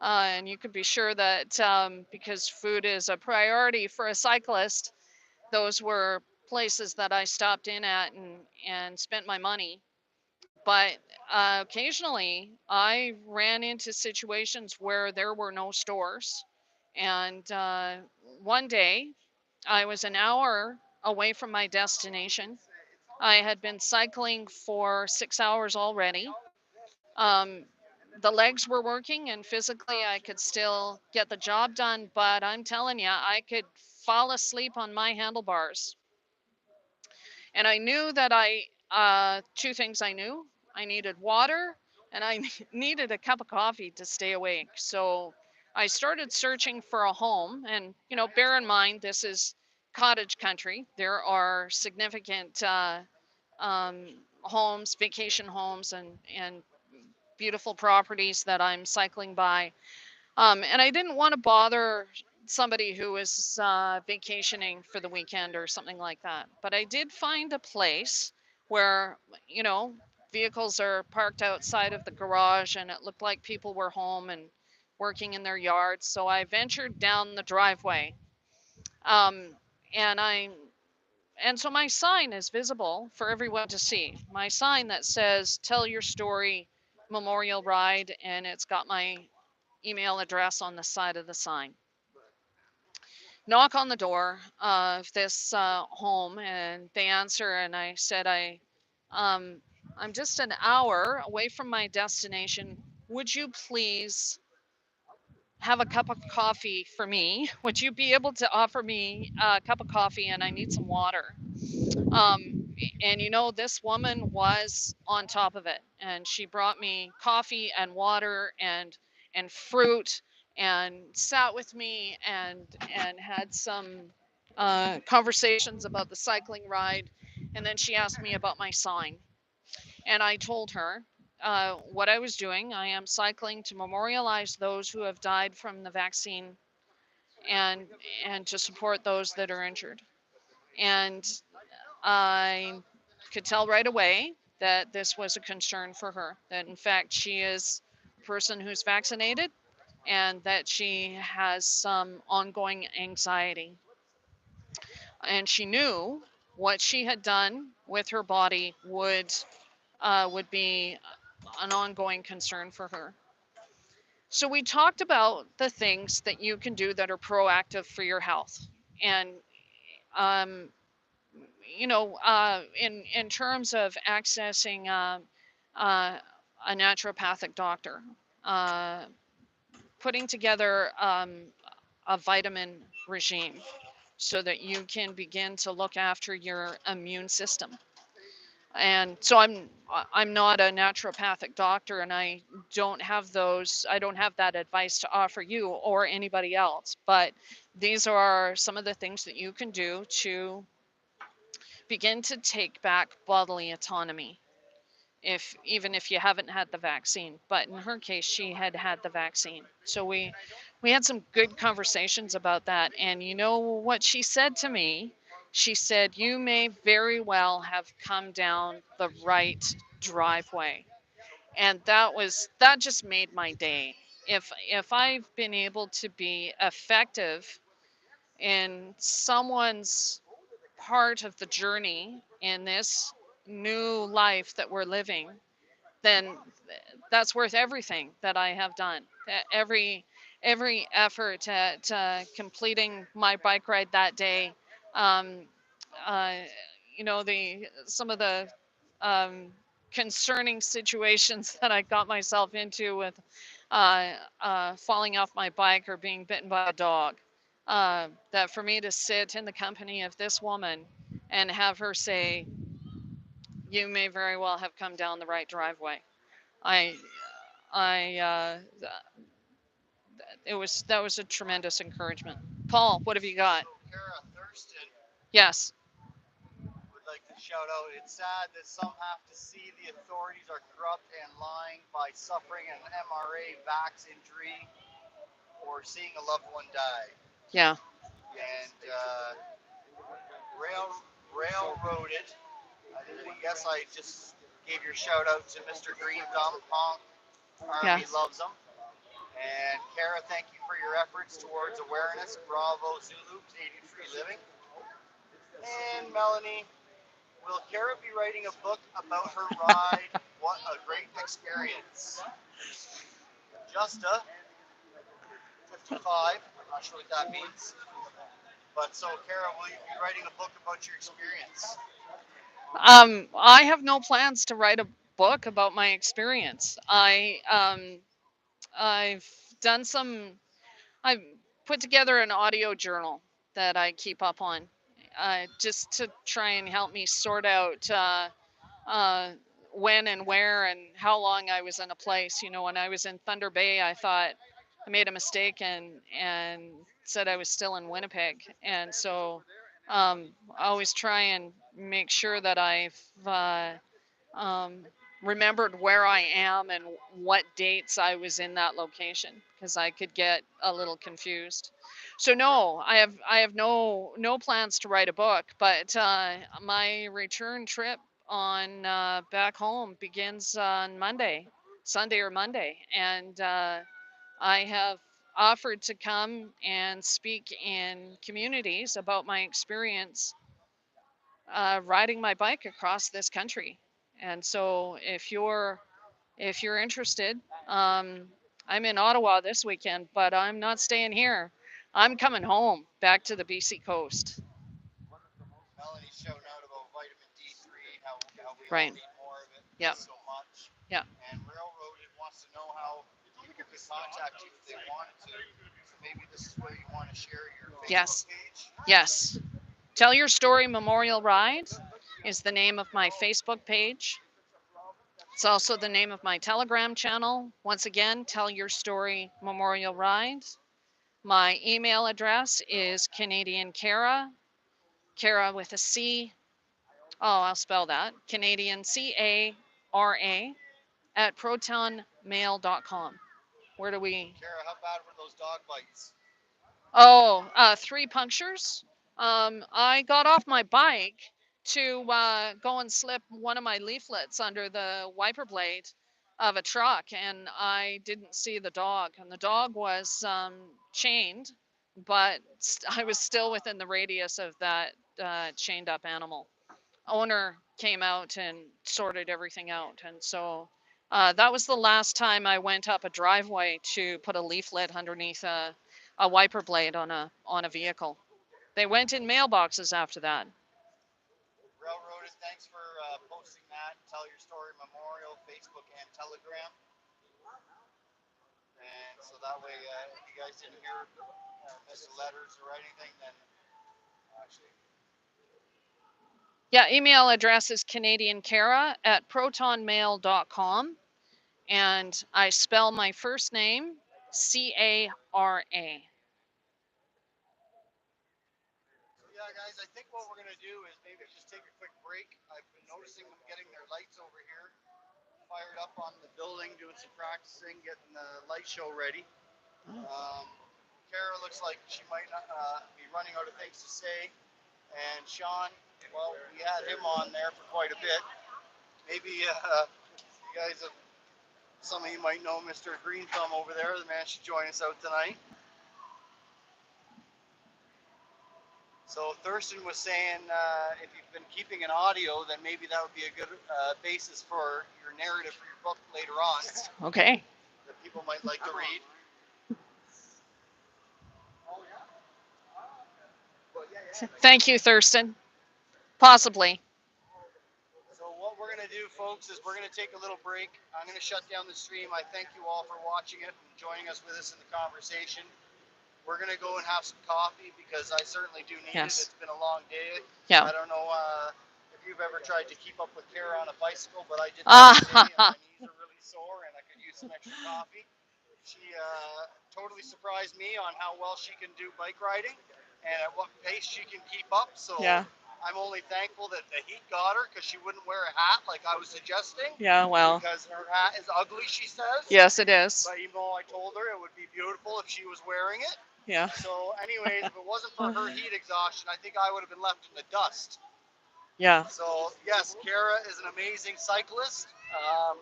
And you can be sure that because food is a priority for a cyclist, those were places that I stopped in at and spent my money. But occasionally, I ran into situations where there were no stores. And one day, I was an hour away from my destination. I had been cycling for 6 hours already. Um, the legs were working, and physically, I could still get the job done. But I'm telling you, I could fall asleep on my handlebars. And I knew that two things I knew: I needed water, and I needed a cup of coffee to stay awake. So I started searching for a home. And, bear in mind, this is cottage country. There are significant um, homes, vacation homes, and beautiful properties that I'm cycling by. And I didn't want to bother somebody who was vacationing for the weekend or something like that. But I did find a place where, you know, vehicles are parked outside of the garage, and it looked like people were home and working in their yards. So I ventured down the driveway. Um, and I and so my sign is visible for everyone to see. My sign that says "Tell Your Story Memorial Ride," and it's got my email address on the side of the sign. Knock on the door of this home, and they answer, and I said, um, I'm just an hour away from my destination. Would you please have a cup of coffee for me? Would you be able to offer me a cup of coffee, and I need some water? And this woman was on top of it, and she brought me coffee and water and fruit, and sat with me and had some conversations about the cycling ride, and then she asked me about my sign, and I told her what I was doing. I am cycling to memorialize those who have died from the vaccine, and and to support those that are injured. And I could tell right away that this was a concern for her, that in fact she is a person who's vaccinated, and that she has some ongoing anxiety. And she knew what she had done with her body would be an ongoing concern for her. So we talked about the things that you can do that are proactive for your health. And um, in terms of accessing uh, a naturopathic doctor, uh, putting together a vitamin regime so that you can begin to look after your immune system. And so I'm not a naturopathic doctor, and I don't have that advice to offer you or anybody else, but these are some of the things that you can do to begin to take back bodily autonomy, if even if you haven't had the vaccine. But in her case, she had had the vaccine, so we had some good conversations about that. And you know what she said to me? She said, "You may very well have come down the right driveway." And that just made my day. If I've been able to be effective in someone's part of the journey in this new life that we're living, then that's worth everything that I have done. Every effort at completing my bike ride that day, um, uh, the some of the um, concerning situations that I got myself into with falling off my bike or being bitten by a dog. That for me to sit in the company of this woman and have her say, "You may very well have come down the right driveway." I, that was a tremendous encouragement. Paul, what have you got? So, Cara, Thurston Yes. would like to shout out, it's sad that some have to see the authorities are corrupt and lying by suffering an MRA vax injury or seeing a loved one die. Yeah. And rail railroaded. I guess I just gave your shout out to Mr. Green Thumb. Honk. Yeah. Army loves him. And Cara, thank you for your efforts towards awareness. Bravo Zulu, Canadian Free Living. And Melanie, will Cara be writing a book about her ride? What a great experience. Justa, 55, I'm not sure what that means. But so, Cara, will you be writing a book about your experience? I have no plans to write a book about my experience. I've done some. I've put together an audio journal that I keep up on, just to try and help me sort out uh, when and where and how long I was in a place. When I was in Thunder Bay, I thought I made a mistake and said I was still in Winnipeg, and so I always try and make sure that I've um, remembered where I am and what dates I was in that location, because I could get a little confused. So no, I have no plans to write a book, but my return trip on back home begins on Monday, Sunday or Monday, and I have offered to come and speak in communities about my experience riding my bike across this country. And so if you're interested, I'm in Ottawa this weekend, but I'm not staying here. I'm coming home back to the BC coast. Melanie's shouting out about vitamin D3, how we all Right. need more of it. Yeah. So much. Yeah. And Railroaded wants to know how people could contact you if they wanted to. So maybe this is where you want to share your Facebook Yes. page. Yes. Tell Your Story Memorial Ride is the name of my Facebook page. It's also the name of my Telegram channel. Once again, Tell Your Story Memorial Ride. My email address is Canadian Cara, Cara with a C. Oh, I'll spell that. Canadian CARA at protonmail.com. Where do we? Cara, how bad were those dog bites? Oh, 3 punctures. I got off my bike to go and slip one of my leaflets under the wiper blade of a truck, and I didn't see the dog. And the dog was chained, but I was still within the radius of that chained up animal. Owner came out and sorted everything out, and so that was the last time I went up a driveway to put a leaflet underneath a wiper blade on a vehicle. They went in mailboxes after that. Railroaded, thanks for posting that. Tell Your Story Memorial, Facebook and Telegram. And so that way, if you guys didn't hear miss the letters or anything, then actually. Yeah, email address is canadiancara at protonmail.com, and I spell my first name CARA. So yeah, guys, I think what we're gonna do is maybe just take a quick break. I've been noticing them getting their lights over here fired up on the building, doing some practicing, getting the light show ready. Cara looks like she might not, be running out of things to say. And Sean, well, we had him on there for quite a bit. Maybe you guys have, some of you might know Mr. Green Thumb over there. The man should join us out tonight. So Thurston was saying if you've been keeping an audio, then maybe that would be a good basis for your narrative for your book later on Okay. that people might like to read. Thank you, Thurston. Possibly. So what we're going to do, folks, is we're going to take a little break. I'm going to shut down the stream. I thank you all for watching it and joining us with us in the conversation. We're going to go and have some coffee because I certainly do need it. It's been a long day. Yeah. I don't know if you've ever tried to keep up with Cara on a bicycle, but I did that today, and my knees are really sore, and I could use some extra coffee. She totally surprised me on how well she can do bike riding and at what pace she can keep up. So Yeah. I'm only thankful that the heat got her because she wouldn't wear a hat like I was suggesting. Yeah, well. Because her hat is ugly, she says. Yes, it is. But even though I told her it would be beautiful if she was wearing it. Yeah. So anyways, if it wasn't for her heat exhaustion, I think I would have been left in the dust. Yeah. So yes, Cara is an amazing cyclist. I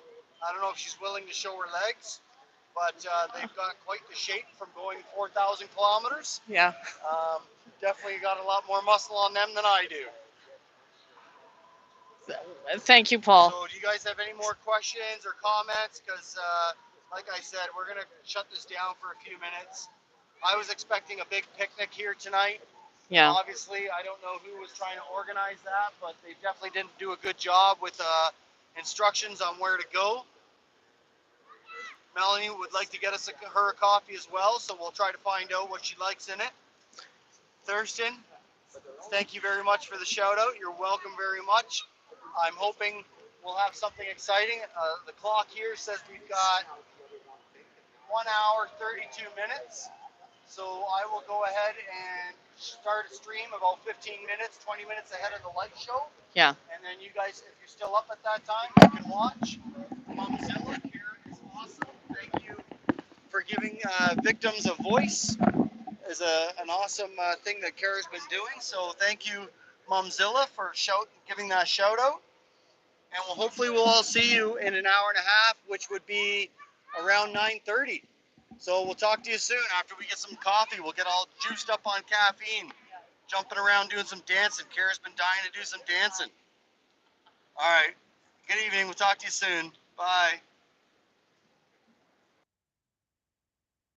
don't know if she's willing to show her legs, but they've got quite the shape from going 4,000 kilometers. Yeah. Definitely got a lot more muscle on them than I do. Thank you, Paul. So do you guys have any more questions or comments? Because like I said, we're going to shut this down for a few minutes. I was expecting a big picnic here tonight. Yeah. Obviously, I don't know who was trying to organize that, but they definitely didn't do a good job with instructions on where to go. Melanie would like to get us her a coffee as well, so we'll try to find out what she likes in it. Thurston, thank you very much for the shout out. You're welcome very much. I'm hoping we'll have something exciting. The clock here says we've got 1 hour, 32 minutes. So I will go ahead and start a stream about 15 minutes, 20 minutes ahead of the light show. Yeah. And then you guys, if you're still up at that time, you can watch. Momzilla, Cara is awesome. Thank you for giving victims a voice. Is an awesome thing that Cara's been doing. So thank you, Momzilla, for giving that shout out. And hopefully we'll all see you in an hour and a half, which would be around 9:30. So we'll talk to you soon after we get some coffee. We'll get all juiced up on caffeine. jumping around doing some dancing. Kara's been dying to do some dancing. All right. Good evening. We'll talk to you soon. Bye.